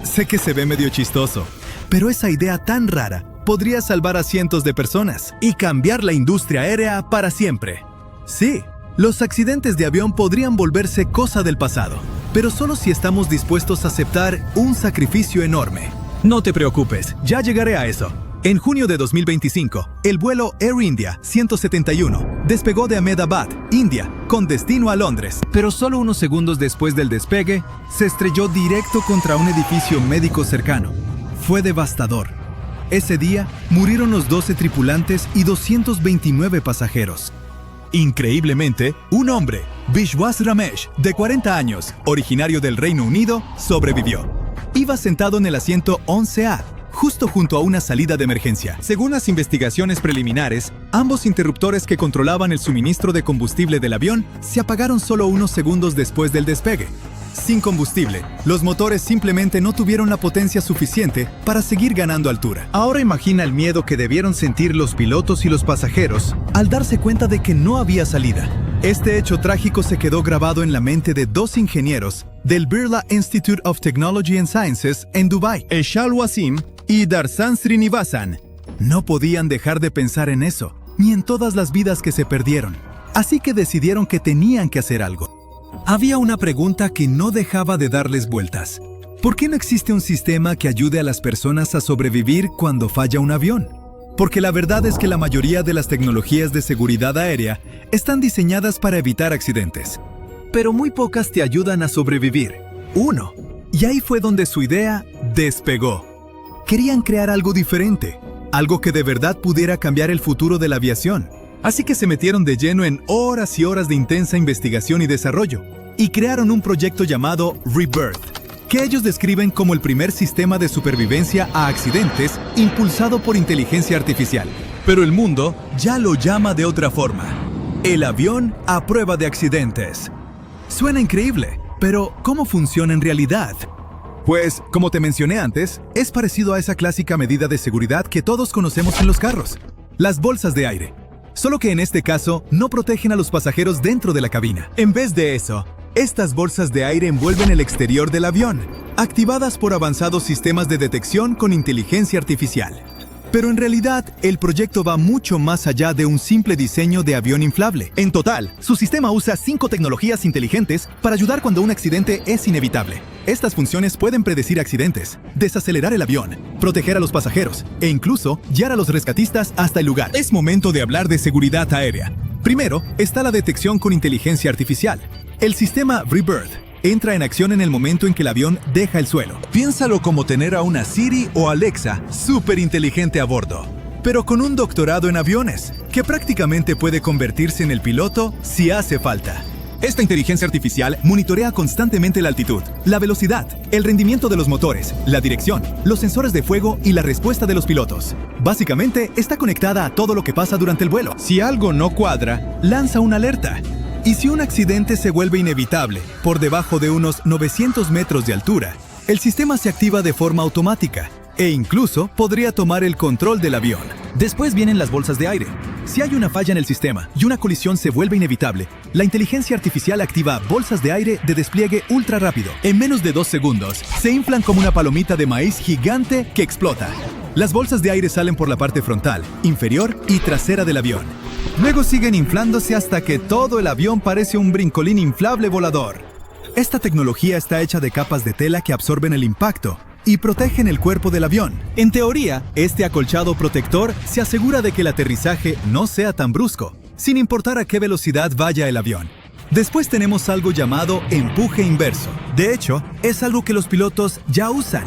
Sé que se ve medio chistoso, pero esa idea tan rara podría salvar a cientos de personas y cambiar la industria aérea para siempre. Sí, los accidentes de avión podrían volverse cosa del pasado, pero solo si estamos dispuestos a aceptar un sacrificio enorme. No te preocupes, ya llegaré a eso. En junio de 2025, el vuelo Air India 171 despegó de Ahmedabad, India, con destino a Londres. Pero solo unos segundos después del despegue, se estrelló directo contra un edificio médico cercano. Fue devastador. Ese día, murieron los 12 tripulantes y 229 pasajeros. Increíblemente, un hombre, Vishwas Ramesh, de 40 años, originario del Reino Unido, sobrevivió. Iba sentado en el asiento 11A, justo junto a una salida de emergencia. Según las investigaciones preliminares, ambos interruptores que controlaban el suministro de combustible del avión se apagaron solo unos segundos después del despegue. Sin combustible, los motores simplemente no tuvieron la potencia suficiente para seguir ganando altura. Ahora imagina el miedo que debieron sentir los pilotos y los pasajeros al darse cuenta de que no había salida. Este hecho trágico se quedó grabado en la mente de dos ingenieros del Birla Institute of Technology and Sciences en Dubái, Eshal Wasim y Darsan Srinivasan. No podían dejar de pensar en eso, ni en todas las vidas que se perdieron. Así que decidieron que tenían que hacer algo. Había una pregunta que no dejaba de darles vueltas. ¿Por qué no existe un sistema que ayude a las personas a sobrevivir cuando falla un avión? Porque la verdad es que la mayoría de las tecnologías de seguridad aérea están diseñadas para evitar accidentes. Pero muy pocas te ayudan a sobrevivir. Uno. Y ahí fue donde su idea despegó. Querían crear algo diferente, algo que de verdad pudiera cambiar el futuro de la aviación. Así que se metieron de lleno en horas y horas de intensa investigación y desarrollo, y crearon un proyecto llamado Rebirth, que ellos describen como el primer sistema de supervivencia a accidentes impulsado por inteligencia artificial. Pero el mundo ya lo llama de otra forma: el avión a prueba de accidentes. Suena increíble, pero ¿cómo funciona en realidad? Pues, como te mencioné antes, es parecido a esa clásica medida de seguridad que todos conocemos en los carros: las bolsas de aire. Solo que en este caso, no protegen a los pasajeros dentro de la cabina. En vez de eso, estas bolsas de aire envuelven el exterior del avión, activadas por avanzados sistemas de detección con inteligencia artificial. Pero en realidad, el proyecto va mucho más allá de un simple diseño de avión inflable. En total, su sistema usa 5 tecnologías inteligentes para ayudar cuando un accidente es inevitable. Estas funciones pueden predecir accidentes, desacelerar el avión, proteger a los pasajeros e incluso guiar a los rescatistas hasta el lugar. Es momento de hablar de seguridad aérea. Primero, está la detección con inteligencia artificial. El sistema Rebirth entra en acción en el momento en que el avión deja el suelo. Piénsalo como tener a una Siri o Alexa súper inteligente a bordo, pero con un doctorado en aviones, que prácticamente puede convertirse en el piloto si hace falta. Esta inteligencia artificial monitorea constantemente la altitud, la velocidad, el rendimiento de los motores, la dirección, los sensores de fuego y la respuesta de los pilotos. Básicamente, está conectada a todo lo que pasa durante el vuelo. Si algo no cuadra, lanza una alerta. Y si un accidente se vuelve inevitable por debajo de unos 900 metros de altura, el sistema se activa de forma automática e incluso podría tomar el control del avión. Después vienen las bolsas de aire. Si hay una falla en el sistema y una colisión se vuelve inevitable, la inteligencia artificial activa bolsas de aire de despliegue ultra rápido. En menos de 2 segundos, se inflan como una palomita de maíz gigante que explota. Las bolsas de aire salen por la parte frontal, inferior y trasera del avión. Luego siguen inflándose hasta que todo el avión parece un brincolín inflable volador. Esta tecnología está hecha de capas de tela que absorben el impacto y protegen el cuerpo del avión. En teoría, este acolchado protector se asegura de que el aterrizaje no sea tan brusco, sin importar a qué velocidad vaya el avión. Después tenemos algo llamado empuje inverso. De hecho, es algo que los pilotos ya usan.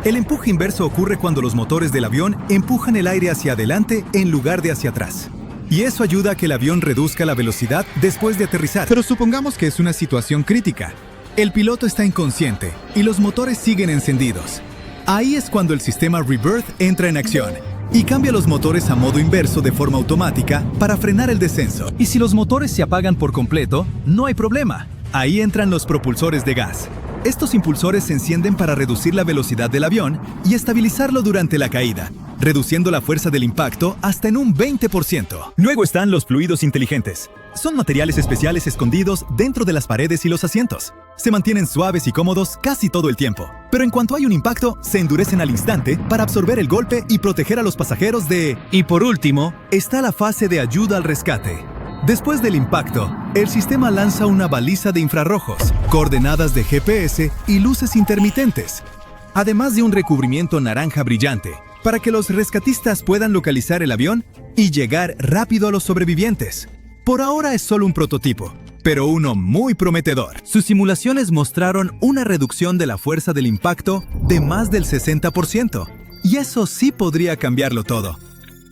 El empuje inverso ocurre cuando los motores del avión empujan el aire hacia adelante en lugar de hacia atrás. Y eso ayuda a que el avión reduzca la velocidad después de aterrizar. Pero supongamos que es una situación crítica. El piloto está inconsciente y los motores siguen encendidos. Ahí es cuando el sistema Rebirth entra en acción y cambia los motores a modo inverso de forma automática para frenar el descenso. Y si los motores se apagan por completo, no hay problema. Ahí entran los propulsores de gas. Estos impulsores se encienden para reducir la velocidad del avión y estabilizarlo durante la caída, reduciendo la fuerza del impacto hasta en un 20%. Luego están los fluidos inteligentes. Son materiales especiales escondidos dentro de las paredes y los asientos. Se mantienen suaves y cómodos casi todo el tiempo. Pero en cuanto hay un impacto, se endurecen al instante para absorber el golpe y proteger a los pasajeros de... Y por último, está la fase de ayuda al rescate. Después del impacto, el sistema lanza una baliza de infrarrojos, coordenadas de GPS y luces intermitentes, además de un recubrimiento naranja brillante, para que los rescatistas puedan localizar el avión y llegar rápido a los sobrevivientes. Por ahora es solo un prototipo, pero uno muy prometedor. Sus simulaciones mostraron una reducción de la fuerza del impacto de más del 60%, y eso sí podría cambiarlo todo.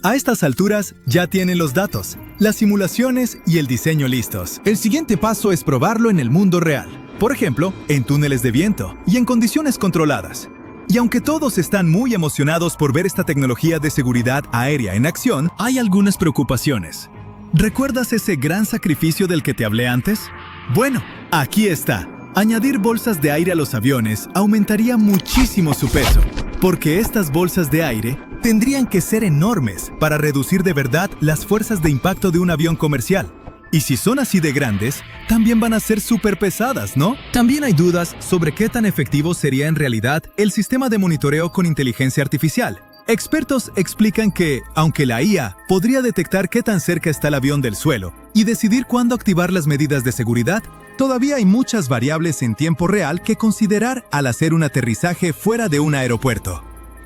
A estas alturas ya tienen los datos, las simulaciones y el diseño listos. El siguiente paso es probarlo en el mundo real. Por ejemplo, en túneles de viento y en condiciones controladas. Y aunque todos están muy emocionados por ver esta tecnología de seguridad aérea en acción, hay algunas preocupaciones. ¿Recuerdas ese gran sacrificio del que te hablé antes? Bueno, aquí está. Añadir bolsas de aire a los aviones aumentaría muchísimo su peso, porque estas bolsas de aire tendrían que ser enormes para reducir de verdad las fuerzas de impacto de un avión comercial. Y si son así de grandes, también van a ser súper pesadas, ¿no? También hay dudas sobre qué tan efectivo sería en realidad el sistema de monitoreo con inteligencia artificial. Expertos explican que, aunque la IA podría detectar qué tan cerca está el avión del suelo y decidir cuándo activar las medidas de seguridad, todavía hay muchas variables en tiempo real que considerar al hacer un aterrizaje fuera de un aeropuerto.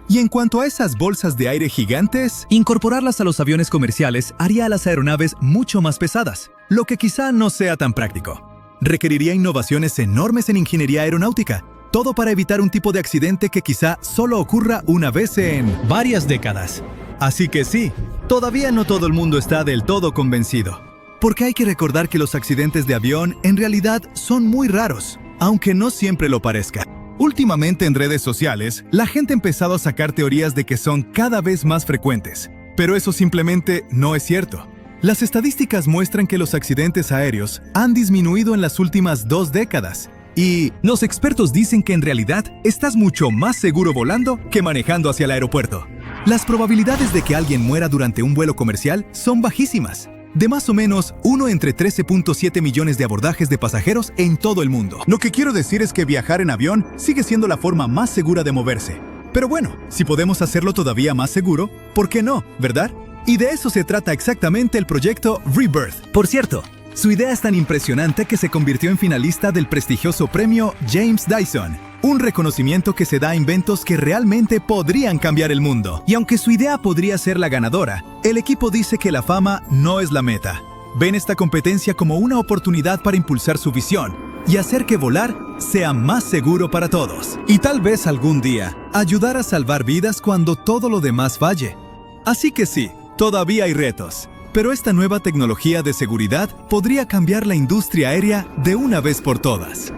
Y en cuanto a esas bolsas de aire gigantes, incorporarlas a los aviones comerciales haría a las aeronaves mucho más pesadas, lo que quizá no sea tan práctico. Requeriría innovaciones enormes en ingeniería aeronáutica, todo para evitar un tipo de accidente que quizá solo ocurra una vez en varias décadas. Así que sí, todavía no todo el mundo está del todo convencido. Porque hay que recordar que los accidentes de avión en realidad son muy raros, aunque no siempre lo parezca. Últimamente en redes sociales, la gente ha empezado a sacar teorías de que son cada vez más frecuentes, pero eso simplemente no es cierto. Las estadísticas muestran que los accidentes aéreos han disminuido en las últimas 2 décadas, y los expertos dicen que en realidad estás mucho más seguro volando que manejando hacia el aeropuerto. Las probabilidades de que alguien muera durante un vuelo comercial son bajísimas, de más o menos 1 entre 13.7 millones de abordajes de pasajeros en todo el mundo. Lo que quiero decir es que viajar en avión sigue siendo la forma más segura de moverse. Pero bueno, si podemos hacerlo todavía más seguro, ¿por qué no, verdad? Y de eso se trata exactamente el proyecto Rebirth. Por cierto, su idea es tan impresionante que se convirtió en finalista del prestigioso premio James Dyson, un reconocimiento que se da a inventos que realmente podrían cambiar el mundo. Y aunque su idea podría ser la ganadora, el equipo dice que la fama no es la meta. Ven esta competencia como una oportunidad para impulsar su visión y hacer que volar sea más seguro para todos. Y tal vez algún día ayudar a salvar vidas cuando todo lo demás falle. Así que sí, todavía hay retos. Pero esta nueva tecnología de seguridad podría cambiar la industria aérea de una vez por todas.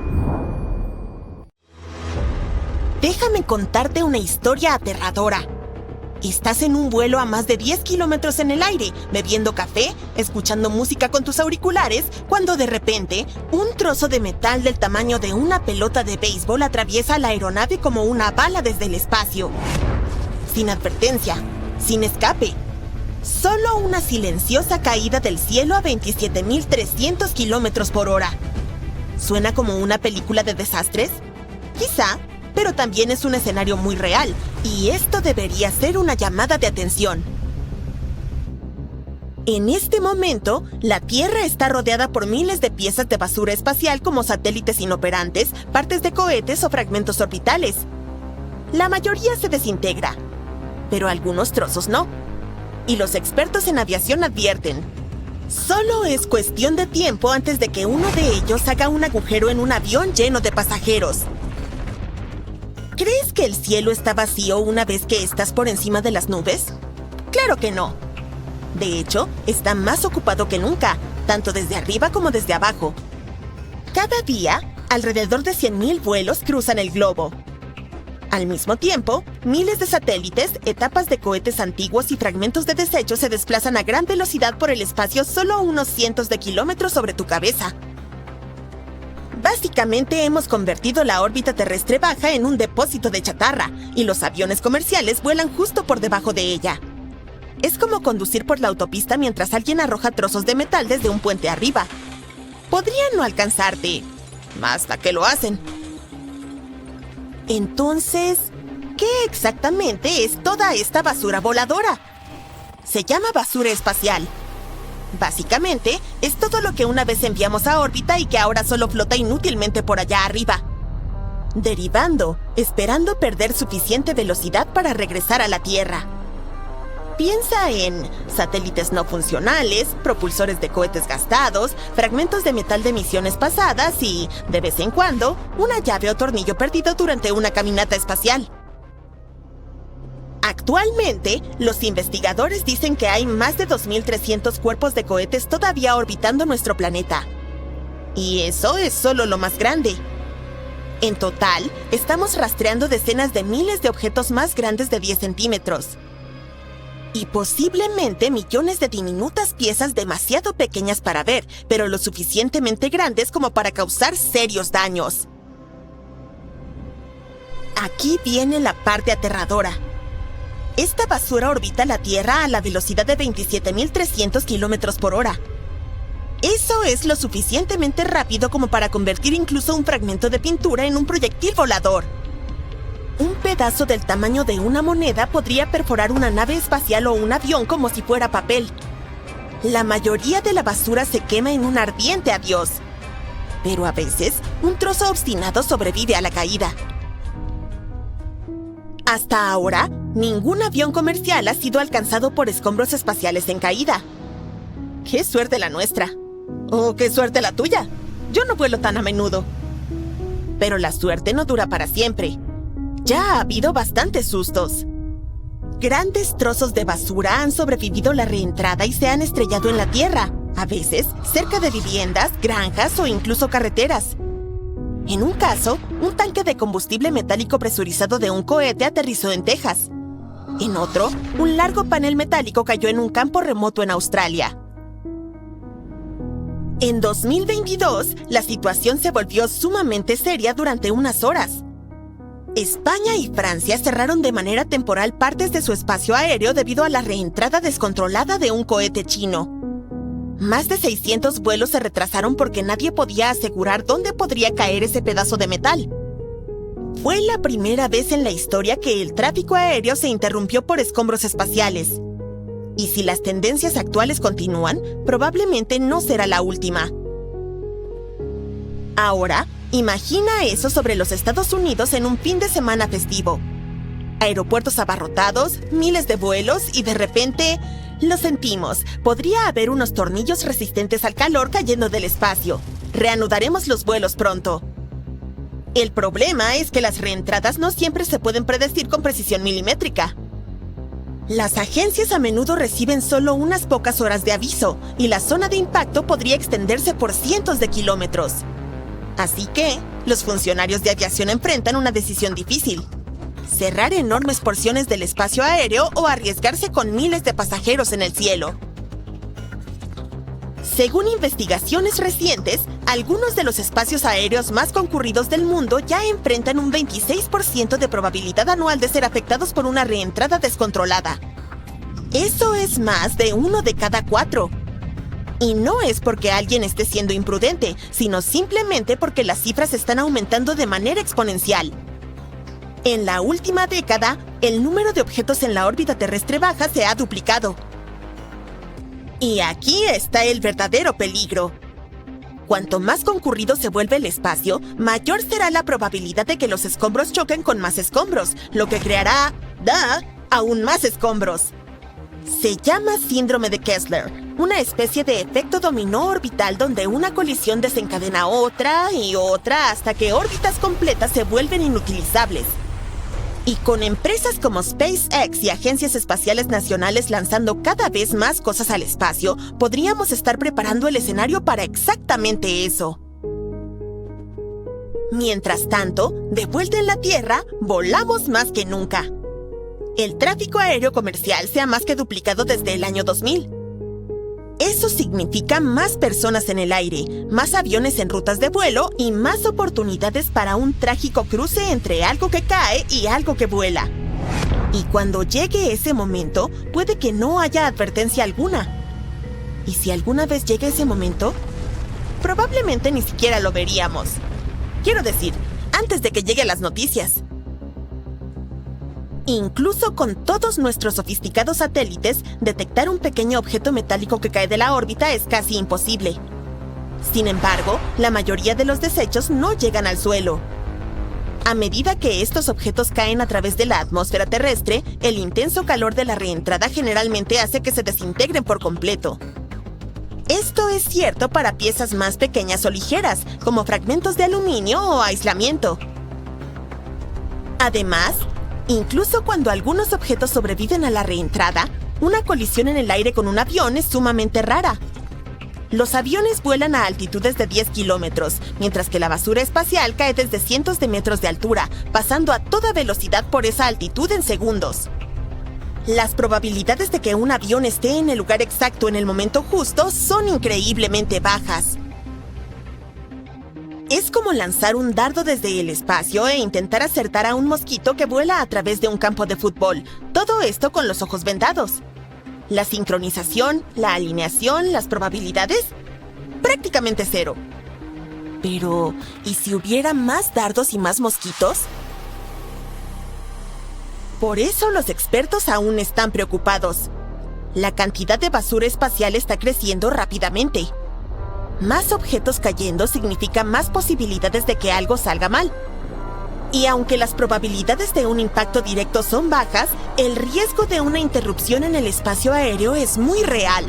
Déjame contarte una historia aterradora. Estás en un vuelo a más de 10 kilómetros en el aire, bebiendo café, escuchando música con tus auriculares, cuando de repente, un trozo de metal del tamaño de una pelota de béisbol atraviesa la aeronave como una bala desde el espacio. Sin advertencia, sin escape. Solo una silenciosa caída del cielo a 27.300 kilómetros por hora. ¿Suena como una película de desastres? Quizá, pero también es un escenario muy real, y esto debería ser una llamada de atención. En este momento, la Tierra está rodeada por miles de piezas de basura espacial como satélites inoperantes, partes de cohetes o fragmentos orbitales. La mayoría se desintegra, pero algunos trozos no. Y los expertos en aviación advierten: solo es cuestión de tiempo antes de que uno de ellos haga un agujero en un avión lleno de pasajeros. ¿Crees que el cielo está vacío una vez que estás por encima de las nubes? ¡Claro que no! De hecho, está más ocupado que nunca, tanto desde arriba como desde abajo. Cada día, alrededor de 100.000 vuelos cruzan el globo. Al mismo tiempo, miles de satélites, etapas de cohetes antiguos y fragmentos de desechos se desplazan a gran velocidad por el espacio solo a unos cientos de kilómetros sobre tu cabeza. Básicamente hemos convertido la órbita terrestre baja en un depósito de chatarra, y los aviones comerciales vuelan justo por debajo de ella. Es como conducir por la autopista mientras alguien arroja trozos de metal desde un puente arriba. Podrían no alcanzarte, hasta que lo hacen. Entonces, ¿qué exactamente es toda esta basura voladora? Se llama basura espacial. Básicamente, es todo lo que una vez enviamos a órbita y que ahora solo flota inútilmente por allá arriba, derivando, esperando perder suficiente velocidad para regresar a la Tierra. Piensa en satélites no funcionales, propulsores de cohetes gastados, fragmentos de metal de misiones pasadas y, de vez en cuando, una llave o tornillo perdido durante una caminata espacial. Actualmente, los investigadores dicen que hay más de 2.300 cuerpos de cohetes todavía orbitando nuestro planeta. Y eso es solo lo más grande. En total, estamos rastreando decenas de miles de objetos más grandes de 10 centímetros. Y posiblemente millones de diminutas piezas demasiado pequeñas para ver, pero lo suficientemente grandes como para causar serios daños. Aquí viene la parte aterradora. Esta basura orbita la Tierra a la velocidad de 27.300 kilómetros por hora. Eso es lo suficientemente rápido como para convertir incluso un fragmento de pintura en un proyectil volador. Un pedazo del tamaño de una moneda podría perforar una nave espacial o un avión como si fuera papel. La mayoría de la basura se quema en un ardiente adiós. Pero a veces, un trozo obstinado sobrevive a la caída. Hasta ahora, ningún avión comercial ha sido alcanzado por escombros espaciales en caída. ¡Qué suerte la nuestra! ¡Oh, qué suerte la tuya! Yo no vuelo tan a menudo. Pero la suerte no dura para siempre. Ya ha habido bastantes sustos. Grandes trozos de basura han sobrevivido la reentrada y se han estrellado en la Tierra, a veces cerca de viviendas, granjas o incluso carreteras. En un caso, un tanque de combustible metálico presurizado de un cohete aterrizó en Texas. En otro, un largo panel metálico cayó en un campo remoto en Australia. En 2022, la situación se volvió sumamente seria durante unas horas. España y Francia cerraron de manera temporal partes de su espacio aéreo debido a la reentrada descontrolada de un cohete chino. Más de 600 vuelos se retrasaron porque nadie podía asegurar dónde podría caer ese pedazo de metal. Fue la primera vez en la historia que el tráfico aéreo se interrumpió por escombros espaciales. Y si las tendencias actuales continúan, probablemente no será la última. Ahora, imagina eso sobre los Estados Unidos en un fin de semana festivo. Aeropuertos abarrotados, miles de vuelos y de repente, lo sentimos, podría haber unos tornillos resistentes al calor cayendo del espacio. Reanudaremos los vuelos pronto. El problema es que las reentradas no siempre se pueden predecir con precisión milimétrica. Las agencias a menudo reciben solo unas pocas horas de aviso y la zona de impacto podría extenderse por cientos de kilómetros. Así que, los funcionarios de aviación enfrentan una decisión difícil: cerrar enormes porciones del espacio aéreo o arriesgarse con miles de pasajeros en el cielo. Según investigaciones recientes, algunos de los espacios aéreos más concurridos del mundo ya enfrentan un 26% de probabilidad anual de ser afectados por una reentrada descontrolada. Eso es más de 1 de cada 4. Y no es porque alguien esté siendo imprudente, sino simplemente porque las cifras están aumentando de manera exponencial. En la última década, el número de objetos en la órbita terrestre baja se ha duplicado. Y aquí está el verdadero peligro. Cuanto más concurrido se vuelve el espacio, mayor será la probabilidad de que los escombros choquen con más escombros, lo que creará, aún más escombros. Se llama síndrome de Kessler, una especie de efecto dominó orbital donde una colisión desencadena otra y otra hasta que órbitas completas se vuelven inutilizables. Y con empresas como SpaceX y agencias espaciales nacionales lanzando cada vez más cosas al espacio, podríamos estar preparando el escenario para exactamente eso. Mientras tanto, de vuelta en la Tierra, volamos más que nunca. El tráfico aéreo comercial se ha más que duplicado desde el año 2000. Eso significa más personas en el aire, más aviones en rutas de vuelo y más oportunidades para un trágico cruce entre algo que cae y algo que vuela. Y cuando llegue ese momento, puede que no haya advertencia alguna. Y si alguna vez llega ese momento, probablemente ni siquiera lo veríamos. Quiero decir, antes de que lleguen las noticias. Incluso con todos nuestros sofisticados satélites, detectar un pequeño objeto metálico que cae de la órbita es casi imposible. Sin embargo, la mayoría de los desechos no llegan al suelo. A medida que estos objetos caen a través de la atmósfera terrestre, el intenso calor de la reentrada generalmente hace que se desintegren por completo. Esto es cierto para piezas más pequeñas o ligeras, como fragmentos de aluminio o aislamiento. Además, incluso cuando algunos objetos sobreviven a la reentrada, una colisión en el aire con un avión es sumamente rara. Los aviones vuelan a altitudes de 10 kilómetros, mientras que la basura espacial cae desde cientos de metros de altura, pasando a toda velocidad por esa altitud en segundos. Las probabilidades de que un avión esté en el lugar exacto en el momento justo son increíblemente bajas. Es como lanzar un dardo desde el espacio e intentar acertar a un mosquito que vuela a través de un campo de fútbol. Todo esto con los ojos vendados. La sincronización, la alineación, las probabilidades, prácticamente cero. Pero, ¿y si hubiera más dardos y más mosquitos? Por eso los expertos aún están preocupados. La cantidad de basura espacial está creciendo rápidamente. Más objetos cayendo significa más posibilidades de que algo salga mal. Y aunque las probabilidades de un impacto directo son bajas, el riesgo de una interrupción en el espacio aéreo es muy real.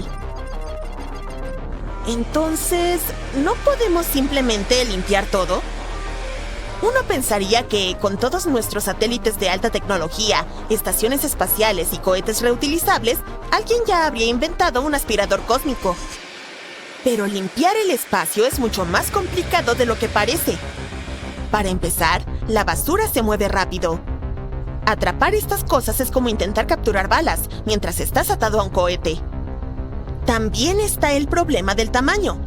Entonces, ¿no podemos simplemente limpiar todo? Uno pensaría que, con todos nuestros satélites de alta tecnología, estaciones espaciales y cohetes reutilizables, alguien ya habría inventado un aspirador cósmico. Pero limpiar el espacio es mucho más complicado de lo que parece. Para empezar, la basura se mueve rápido. Atrapar estas cosas es como intentar capturar balas mientras estás atado a un cohete. También está el problema del tamaño.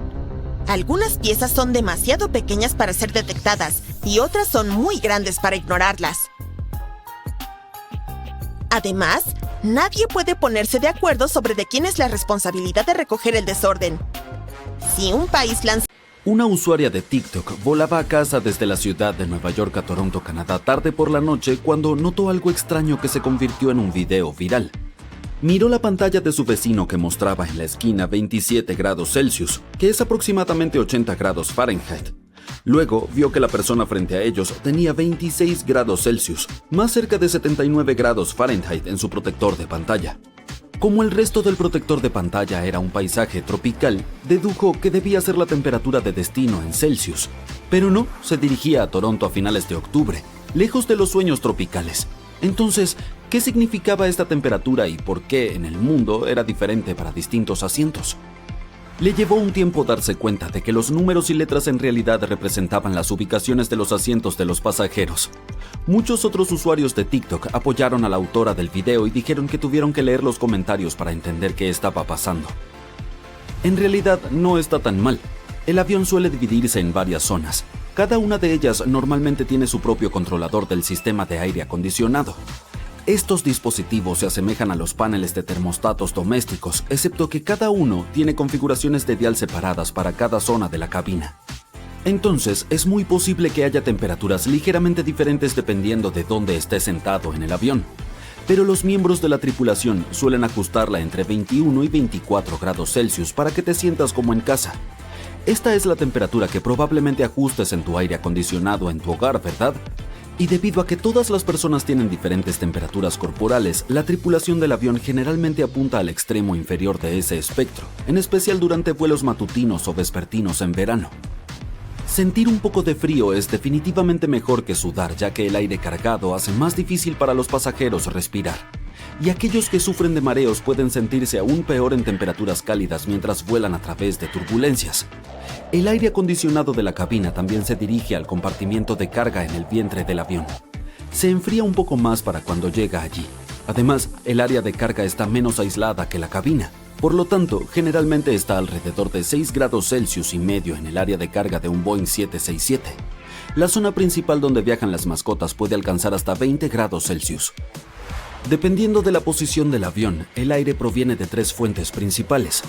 Algunas piezas son demasiado pequeñas para ser detectadas y otras son muy grandes para ignorarlas. Además, nadie puede ponerse de acuerdo sobre de quién es la responsabilidad de recoger el desorden. Si un país lanza... Una usuaria de TikTok volaba a casa desde la ciudad de Nueva York a Toronto, Canadá, tarde por la noche cuando notó algo extraño que se convirtió en un video viral. Miró la pantalla de su vecino que mostraba en la esquina 27 grados Celsius, que es aproximadamente 80 grados Fahrenheit. Luego vio que la persona frente a ellos tenía 26 grados Celsius, más cerca de 79 grados Fahrenheit en su protector de pantalla. Como el resto del protector de pantalla era un paisaje tropical, dedujo que debía ser la temperatura de destino en Celsius. Pero no, se dirigía a Toronto a finales de octubre, lejos de los sueños tropicales. Entonces, ¿qué significaba esta temperatura y por qué en el mundo era diferente para distintos asientos? Le llevó un tiempo darse cuenta de que los números y letras en realidad representaban las ubicaciones de los asientos de los pasajeros. Muchos otros usuarios de TikTok apoyaron a la autora del video y dijeron que tuvieron que leer los comentarios para entender qué estaba pasando. En realidad no está tan mal. El avión suele dividirse en varias zonas. Cada una de ellas normalmente tiene su propio controlador del sistema de aire acondicionado. Estos dispositivos se asemejan a los paneles de termostatos domésticos, excepto que cada uno tiene configuraciones de dial separadas para cada zona de la cabina. Entonces, es muy posible que haya temperaturas ligeramente diferentes dependiendo de dónde estés sentado en el avión. Pero los miembros de la tripulación suelen ajustarla entre 21 y 24 grados Celsius para que te sientas como en casa. Esta es la temperatura que probablemente ajustes en tu aire acondicionado en tu hogar, ¿verdad? Y debido a que todas las personas tienen diferentes temperaturas corporales, la tripulación del avión generalmente apunta al extremo inferior de ese espectro, en especial durante vuelos matutinos o vespertinos en verano. Sentir un poco de frío es definitivamente mejor que sudar, ya que el aire cargado hace más difícil para los pasajeros respirar. Y aquellos que sufren de mareos pueden sentirse aún peor en temperaturas cálidas mientras vuelan a través de turbulencias. El aire acondicionado de la cabina también se dirige al compartimiento de carga en el vientre del avión. Se enfría un poco más para cuando llega allí. Además, el área de carga está menos aislada que la cabina. Por lo tanto, generalmente está alrededor de 6 grados Celsius y medio en el área de carga de un Boeing 767. La zona principal donde viajan las mascotas puede alcanzar hasta 20 grados Celsius. Dependiendo de la posición del avión, el aire proviene de 3 fuentes principales.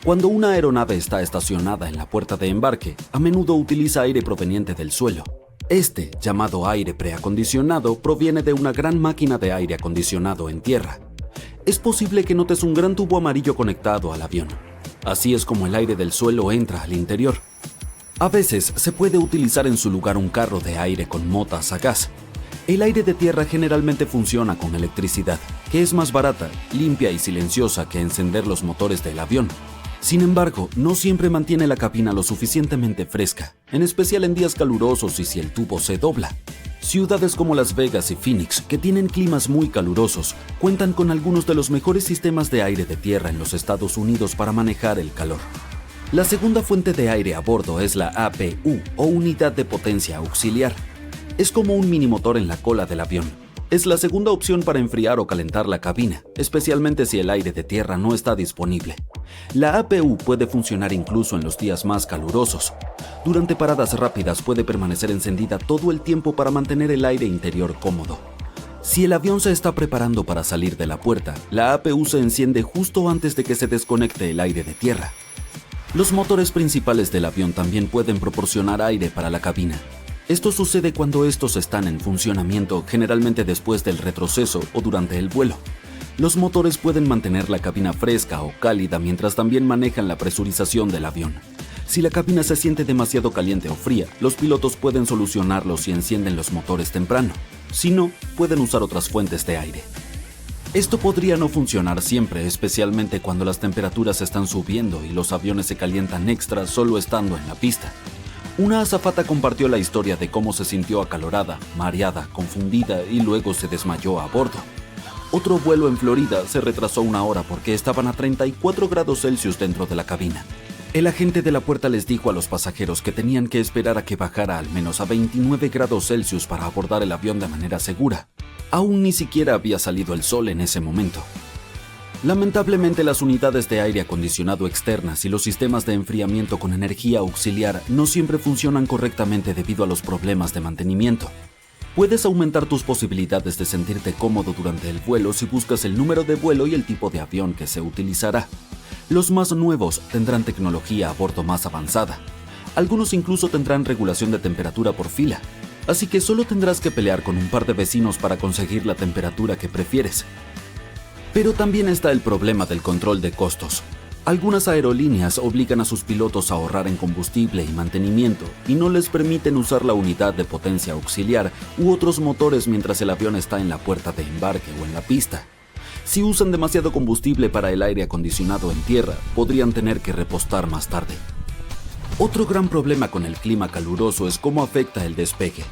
Cuando una aeronave está estacionada en la puerta de embarque, a menudo utiliza aire proveniente del suelo. Este, llamado aire preacondicionado, proviene de una gran máquina de aire acondicionado en tierra. Es posible que notes un gran tubo amarillo conectado al avión. Así es como el aire del suelo entra al interior. A veces se puede utilizar en su lugar un carro de aire con motas a gas. El aire de tierra generalmente funciona con electricidad, que es más barata, limpia y silenciosa que encender los motores del avión. Sin embargo, no siempre mantiene la cabina lo suficientemente fresca, en especial en días calurosos y si el tubo se dobla. Ciudades como Las Vegas y Phoenix, que tienen climas muy calurosos, cuentan con algunos de los mejores sistemas de aire de tierra en los Estados Unidos para manejar el calor. La segunda fuente de aire a bordo es la APU, o Unidad de Potencia Auxiliar. Es como un mini motor en la cola del avión. Es la segunda opción para enfriar o calentar la cabina, especialmente si el aire de tierra no está disponible. La APU puede funcionar incluso en los días más calurosos. Durante paradas rápidas puede permanecer encendida todo el tiempo para mantener el aire interior cómodo. Si el avión se está preparando para salir de la puerta, la APU se enciende justo antes de que se desconecte el aire de tierra. Los motores principales del avión también pueden proporcionar aire para la cabina. Esto sucede cuando estos están en funcionamiento, generalmente después del retroceso o durante el vuelo. Los motores pueden mantener la cabina fresca o cálida mientras también manejan la presurización del avión. Si la cabina se siente demasiado caliente o fría, los pilotos pueden solucionarlo si encienden los motores temprano. Si no, pueden usar otras fuentes de aire. Esto podría no funcionar siempre, especialmente cuando las temperaturas están subiendo y los aviones se calientan extra solo estando en la pista. Una azafata compartió la historia de cómo se sintió acalorada, mareada, confundida y luego se desmayó a bordo. Otro vuelo en Florida se retrasó 1 hora porque estaban a 34 grados Celsius dentro de la cabina. El agente de la puerta les dijo a los pasajeros que tenían que esperar a que bajara al menos a 29 grados Celsius para abordar el avión de manera segura. Aún ni siquiera había salido el sol en ese momento. Lamentablemente, las unidades de aire acondicionado externas y los sistemas de enfriamiento con energía auxiliar no siempre funcionan correctamente debido a los problemas de mantenimiento. Puedes aumentar tus posibilidades de sentirte cómodo durante el vuelo si buscas el número de vuelo y el tipo de avión que se utilizará. Los más nuevos tendrán tecnología a bordo más avanzada. Algunos incluso tendrán regulación de temperatura por fila, así que solo tendrás que pelear con un par de vecinos para conseguir la temperatura que prefieres. Pero también está el problema del control de costos. Algunas aerolíneas obligan a sus pilotos a ahorrar en combustible y mantenimiento y no les permiten usar la unidad de potencia auxiliar u otros motores mientras el avión está en la puerta de embarque o en la pista. Si usan demasiado combustible para el aire acondicionado en tierra, podrían tener que repostar más tarde. Otro gran problema con el clima caluroso es cómo afecta el despegue.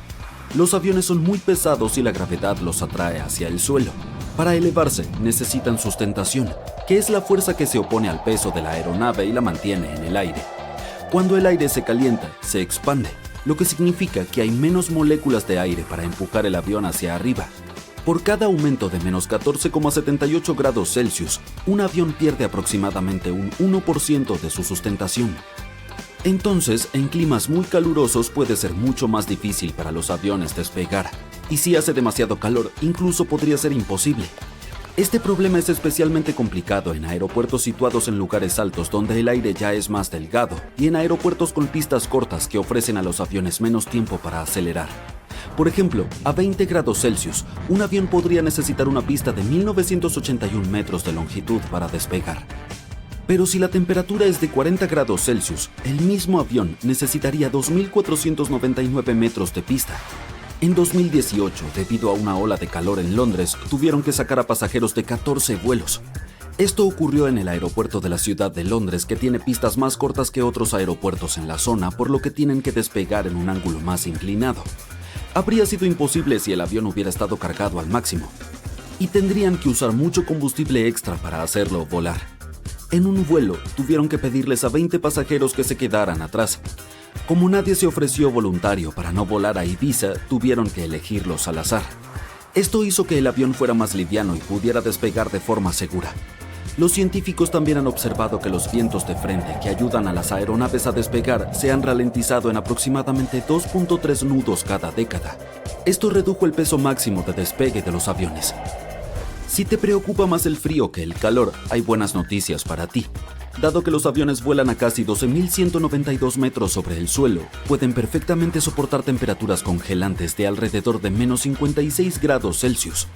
Los aviones son muy pesados y la gravedad los atrae hacia el suelo. Para elevarse, necesitan sustentación, que es la fuerza que se opone al peso de la aeronave y la mantiene en el aire. Cuando el aire se calienta, se expande, lo que significa que hay menos moléculas de aire para empujar el avión hacia arriba. Por cada aumento de menos 14,78 grados Celsius, un avión pierde aproximadamente un 1% de su sustentación. Entonces, en climas muy calurosos puede ser mucho más difícil para los aviones despegar. y si hace demasiado calor, incluso podría ser imposible. Este problema es especialmente complicado en aeropuertos situados en lugares altos donde el aire ya es más delgado y en aeropuertos con pistas cortas que ofrecen a los aviones menos tiempo para acelerar. Por ejemplo, a 20 grados Celsius, un avión podría necesitar una pista de 1981 metros de longitud para despegar. Pero si la temperatura es de 40 grados Celsius, el mismo avión necesitaría 2.499 metros de pista. En 2018, debido a una ola de calor en Londres, tuvieron que sacar a pasajeros de 14 vuelos. Esto ocurrió en el aeropuerto de la ciudad de Londres, que tiene pistas más cortas que otros aeropuertos en la zona, por lo que tienen que despegar en un ángulo más inclinado. Habría sido imposible si el avión hubiera estado cargado al máximo. Y tendrían que usar mucho combustible extra para hacerlo volar. En un vuelo, tuvieron que pedirles a 20 pasajeros que se quedaran atrás. Como nadie se ofreció voluntario para no volar a Ibiza, tuvieron que elegirlos al azar. Esto hizo que el avión fuera más liviano y pudiera despegar de forma segura. Los científicos también han observado que los vientos de frente que ayudan a las aeronaves a despegar se han ralentizado en aproximadamente 2.3 nudos cada década. Esto redujo el peso máximo de despegue de los aviones. Si te preocupa más el frío que el calor, hay buenas noticias para ti. Dado que los aviones vuelan a casi 12.192 metros sobre el suelo, pueden perfectamente soportar temperaturas congelantes de alrededor de menos 56 grados Celsius.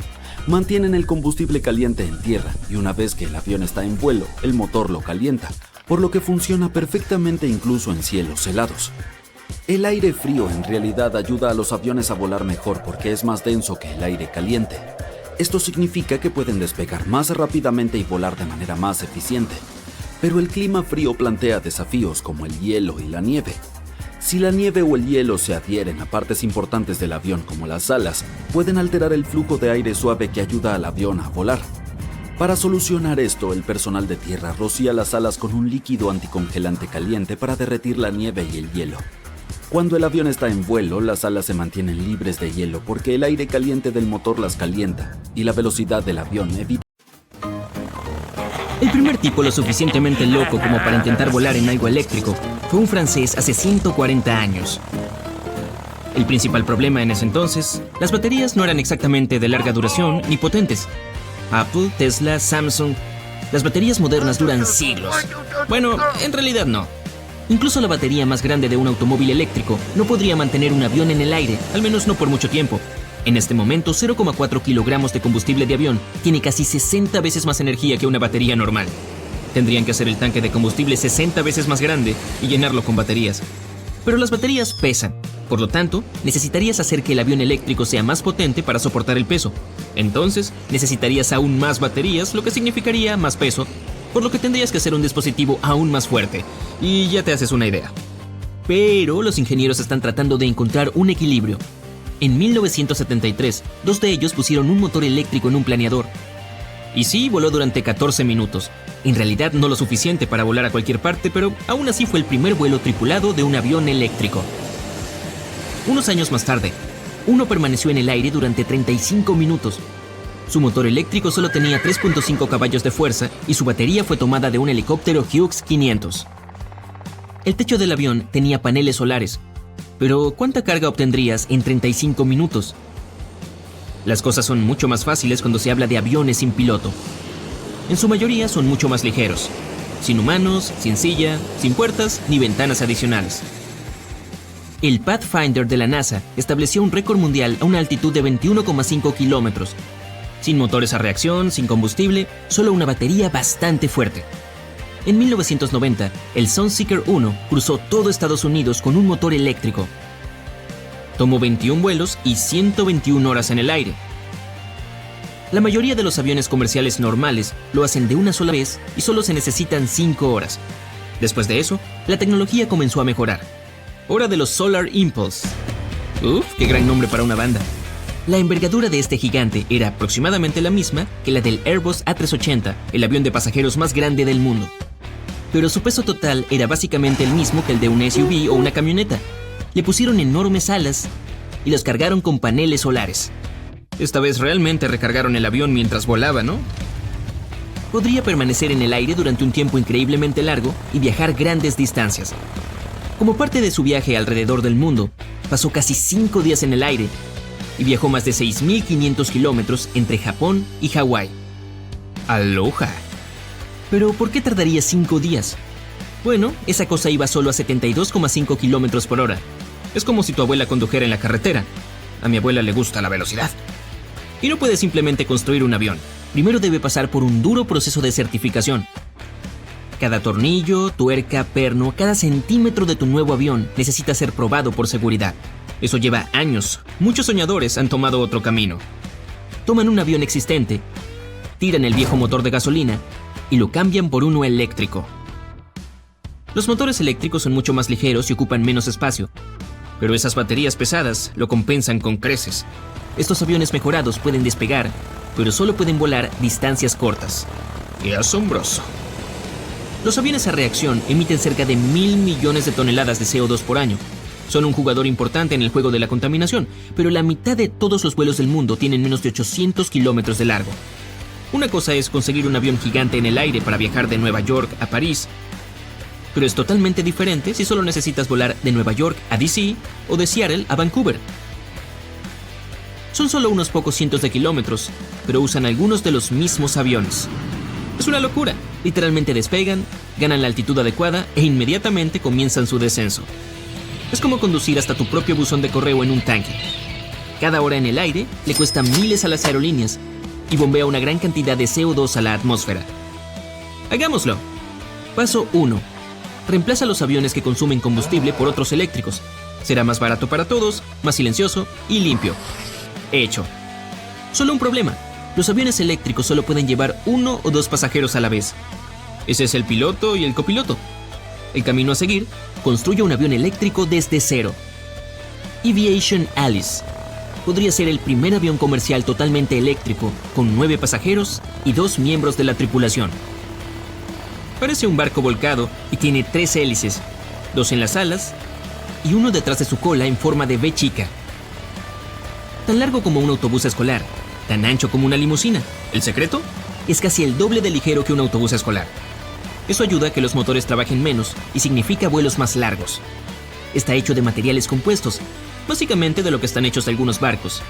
Mantienen el combustible caliente en tierra y una vez que el avión está en vuelo, el motor lo calienta, por lo que funciona perfectamente incluso en cielos helados. El aire frío en realidad ayuda a los aviones a volar mejor porque es más denso que el aire caliente. Esto significa que pueden despegar más rápidamente y volar de manera más eficiente. Pero el clima frío plantea desafíos como el hielo y la nieve. Si la nieve o el hielo se adhieren a partes importantes del avión como las alas, pueden alterar el flujo de aire suave que ayuda al avión a volar. Para solucionar esto, el personal de tierra rocía las alas con un líquido anticongelante caliente para derretir la nieve y el hielo. Cuando el avión está en vuelo, las alas se mantienen libres de hielo porque el aire caliente del motor las calienta y la velocidad del avión evita. El primer tipo lo suficientemente loco como para intentar volar en algo eléctrico fue un francés hace 140 años. El principal problema en ese entonces, las baterías no eran exactamente de larga duración ni potentes. Apple, Tesla, Samsung, las baterías modernas duran siglos. Bueno, en realidad no. Incluso la batería más grande de un automóvil eléctrico no podría mantener un avión en el aire, al menos no por mucho tiempo. En este momento, 0,4 kilogramos de combustible de avión tiene casi 60 veces más energía que una batería normal. Tendrían que hacer el tanque de combustible 60 veces más grande y llenarlo con baterías. Pero las baterías pesan, por lo tanto, necesitarías hacer que el avión eléctrico sea más potente para soportar el peso. Entonces, necesitarías aún más baterías, lo que significaría más peso, por lo que tendrías que hacer un dispositivo aún más fuerte. Y ya te haces una idea. Pero los ingenieros están tratando de encontrar un equilibrio. En 1973, dos de ellos pusieron un motor eléctrico en un planeador. Y sí, voló durante 14 minutos. En realidad no lo suficiente para volar a cualquier parte, pero aún así fue el primer vuelo tripulado de un avión eléctrico. Unos años más tarde, uno permaneció en el aire durante 35 minutos. Su motor eléctrico solo tenía 3.5 caballos de fuerza y su batería fue tomada de un helicóptero Hughes 500. El techo del avión tenía paneles solares. Pero, ¿cuánta carga obtendrías en 35 minutos? Las cosas son mucho más fáciles cuando se habla de aviones sin piloto. En su mayoría son mucho más ligeros, sin humanos, sin silla, sin puertas ni ventanas adicionales. El Pathfinder de la NASA estableció un récord mundial a una altitud de 21,5 kilómetros. Sin motores a reacción, sin combustible, solo una batería bastante fuerte. En 1990, el Sunseeker 1 cruzó todo Estados Unidos con un motor eléctrico. Tomó 21 vuelos y 121 horas en el aire. La mayoría de los aviones comerciales normales lo hacen de una sola vez y solo se necesitan 5 horas. Después de eso, la tecnología comenzó a mejorar. Hora de los Solar Impulse. ¡Uf! ¡Qué gran nombre para una banda! La envergadura de este gigante era aproximadamente la misma que la del Airbus A380, el avión de pasajeros más grande del mundo. Pero su peso total era básicamente el mismo que el de un SUV o una camioneta. Le pusieron enormes alas y los cargaron con paneles solares. Esta vez realmente recargaron el avión mientras volaba, ¿no? Podría permanecer en el aire durante un tiempo increíblemente largo y viajar grandes distancias. Como parte de su viaje alrededor del mundo, pasó casi 5 días en el aire. y viajó más de 6.500 kilómetros entre Japón y Hawái. ¡Aloha! ¿Pero por qué tardaría 5 días? Bueno, esa cosa iba solo a 72,5 kilómetros por hora. Es como si tu abuela condujera en la carretera. A mi abuela le gusta la velocidad. Y no puede simplemente construir un avión. Primero debe pasar por un duro proceso de certificación. Cada tornillo, tuerca, perno, cada centímetro de tu nuevo avión necesita ser probado por seguridad. Eso lleva años. Muchos soñadores han tomado otro camino. Toman un avión existente, tiran el viejo motor de gasolina y lo cambian por uno eléctrico. Los motores eléctricos son mucho más ligeros y ocupan menos espacio, pero esas baterías pesadas lo compensan con creces. Estos aviones mejorados pueden despegar, pero solo pueden volar distancias cortas. ¡Qué asombroso! Los aviones a reacción emiten cerca de 1.000 millones de toneladas de CO2 por año. Son un jugador importante en el juego de la contaminación, pero la mitad de todos los vuelos del mundo tienen menos de 800 kilómetros de largo. Una cosa es conseguir un avión gigante en el aire para viajar de Nueva York a París, pero es totalmente diferente si solo necesitas volar de Nueva York a DC o de Seattle a Vancouver. Son solo unos pocos cientos de kilómetros, pero usan algunos de los mismos aviones. Es una locura. Literalmente despegan, ganan la altitud adecuada e inmediatamente comienzan su descenso. Es como conducir hasta tu propio buzón de correo en un tanque. Cada hora en el aire le cuesta miles a las aerolíneas y bombea una gran cantidad de CO2 a la atmósfera. Hagámoslo. Paso 1. Reemplaza los aviones que consumen combustible por otros eléctricos. Será más barato para todos, más silencioso y limpio. Hecho. Solo un problema. Los aviones eléctricos solo pueden llevar 1 o 2 pasajeros a la vez. Ese es el piloto y el copiloto. El camino a seguir: construye un avión eléctrico desde cero. Eviation Alice podría ser el primer avión comercial totalmente eléctrico, con 9 pasajeros y 2 miembros de la tripulación. Parece un barco volcado y tiene 3 hélices, 2 en las alas y 1 detrás de su cola en forma de V chica. Tan largo como un autobús escolar, tan ancho como una limusina. ¿El secreto? Es casi el doble de ligero que un autobús escolar. Eso ayuda a que los motores trabajen menos y significa vuelos más largos. Está hecho de materiales compuestos, básicamente de lo que están hechos algunos barcos.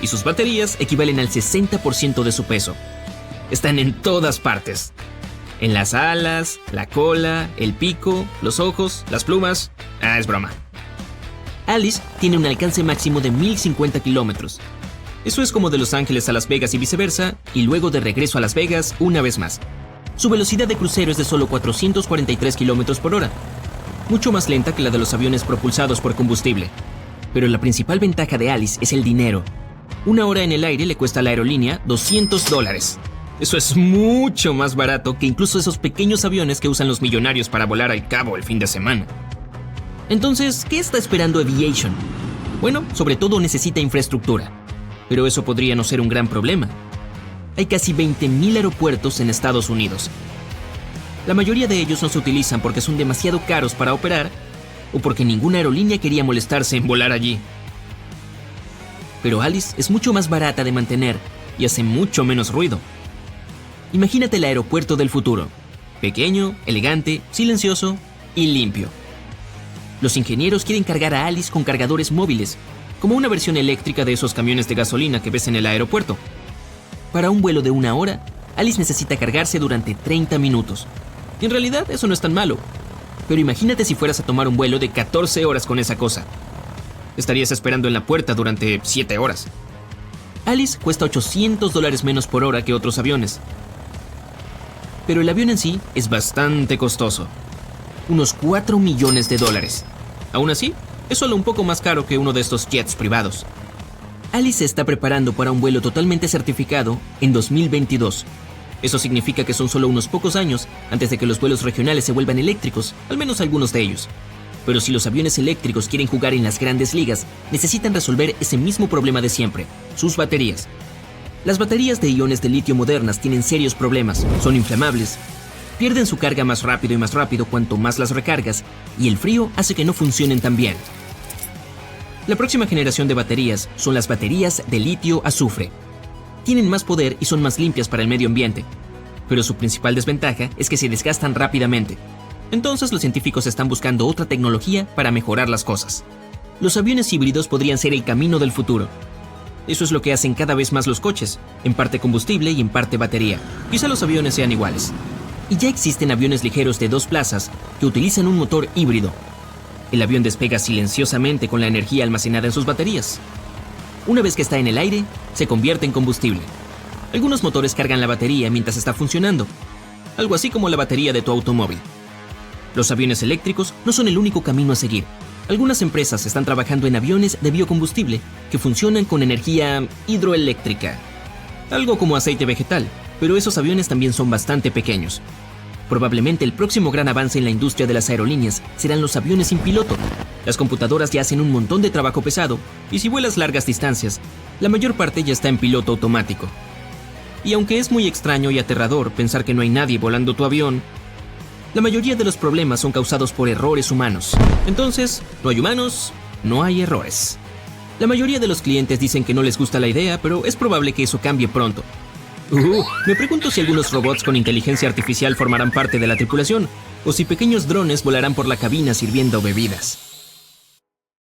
Y sus baterías equivalen al 60% de su peso. Están en todas partes. En las alas, la cola, el pico, los ojos, las plumas. Es broma. Alice tiene un alcance máximo de 1.050 kilómetros. Eso es como de Los Ángeles a Las Vegas y viceversa, y luego de regreso a Las Vegas una vez más. Su velocidad de crucero es de solo 443 kilómetros por hora, mucho más lenta que la de los aviones propulsados por combustible. Pero la principal ventaja de Alice es el dinero. 1 hora en el aire le cuesta a la aerolínea $200. Eso es mucho más barato que incluso esos pequeños aviones que usan los millonarios para volar al Cabo el fin de semana. Entonces, ¿qué está esperando Eviation? Bueno, sobre todo necesita infraestructura. Pero eso podría no ser un gran problema. Hay casi 20.000 aeropuertos en Estados Unidos. La mayoría de ellos no se utilizan porque son demasiado caros para operar o porque ninguna aerolínea quería molestarse en volar allí. Pero Alice es mucho más barata de mantener y hace mucho menos ruido. Imagínate el aeropuerto del futuro. Pequeño, elegante, silencioso y limpio. Los ingenieros quieren cargar a Alice con cargadores móviles, como una versión eléctrica de esos camiones de gasolina que ves en el aeropuerto. Para un vuelo de 1 hora, Alice necesita cargarse durante 30 minutos. Y en realidad eso no es tan malo. Pero imagínate si fueras a tomar un vuelo de 14 horas con esa cosa. Estarías esperando en la puerta durante 7 horas. Alice cuesta $800 menos por hora que otros aviones. Pero el avión en sí es bastante costoso. Unos $4 millones. Aún así, es solo un poco más caro que uno de estos jets privados. Alice se está preparando para un vuelo totalmente certificado en 2022. Eso significa que son solo unos pocos años antes de que los vuelos regionales se vuelvan eléctricos, al menos algunos de ellos. Pero si los aviones eléctricos quieren jugar en las grandes ligas, necesitan resolver ese mismo problema de siempre: sus baterías. Las baterías de iones de litio modernas tienen serios problemas, son inflamables, pierden su carga más rápido cuanto más las recargas, y el frío hace que no funcionen tan bien. La próxima generación de baterías son las baterías de litio-azufre. Tienen más poder y son más limpias para el medio ambiente, pero su principal desventaja es que se desgastan rápidamente. Entonces los científicos están buscando otra tecnología para mejorar las cosas. los aviones híbridos podrían ser el camino del futuro. Eso es lo que hacen cada vez más los coches, en parte combustible y en parte batería. Quizá los aviones sean iguales. Y ya existen aviones ligeros de 2 plazas que utilizan un motor híbrido. El avión despega silenciosamente con la energía almacenada en sus baterías. Una vez que está en el aire, se convierte en combustible. Algunos motores cargan la batería mientras está funcionando, algo así como la batería de tu automóvil. Los aviones eléctricos no son el único camino a seguir. Algunas empresas están trabajando en aviones de biocombustible que funcionan con energía hidroeléctrica. Algo como aceite vegetal, pero esos aviones también son bastante pequeños. Probablemente el próximo gran avance en la industria de las aerolíneas serán los aviones sin piloto. Las computadoras ya hacen un montón de trabajo pesado, y si vuelas largas distancias, la mayor parte ya está en piloto automático. Y aunque es muy extraño y aterrador pensar que no hay nadie volando tu avión, la mayoría de los problemas son causados por errores humanos. Entonces, no hay humanos, no hay errores. La mayoría de los clientes dicen que no les gusta la idea, pero es probable que eso cambie pronto. Me pregunto si algunos robots con inteligencia artificial formarán parte de la tripulación, o si pequeños drones volarán por la cabina sirviendo bebidas.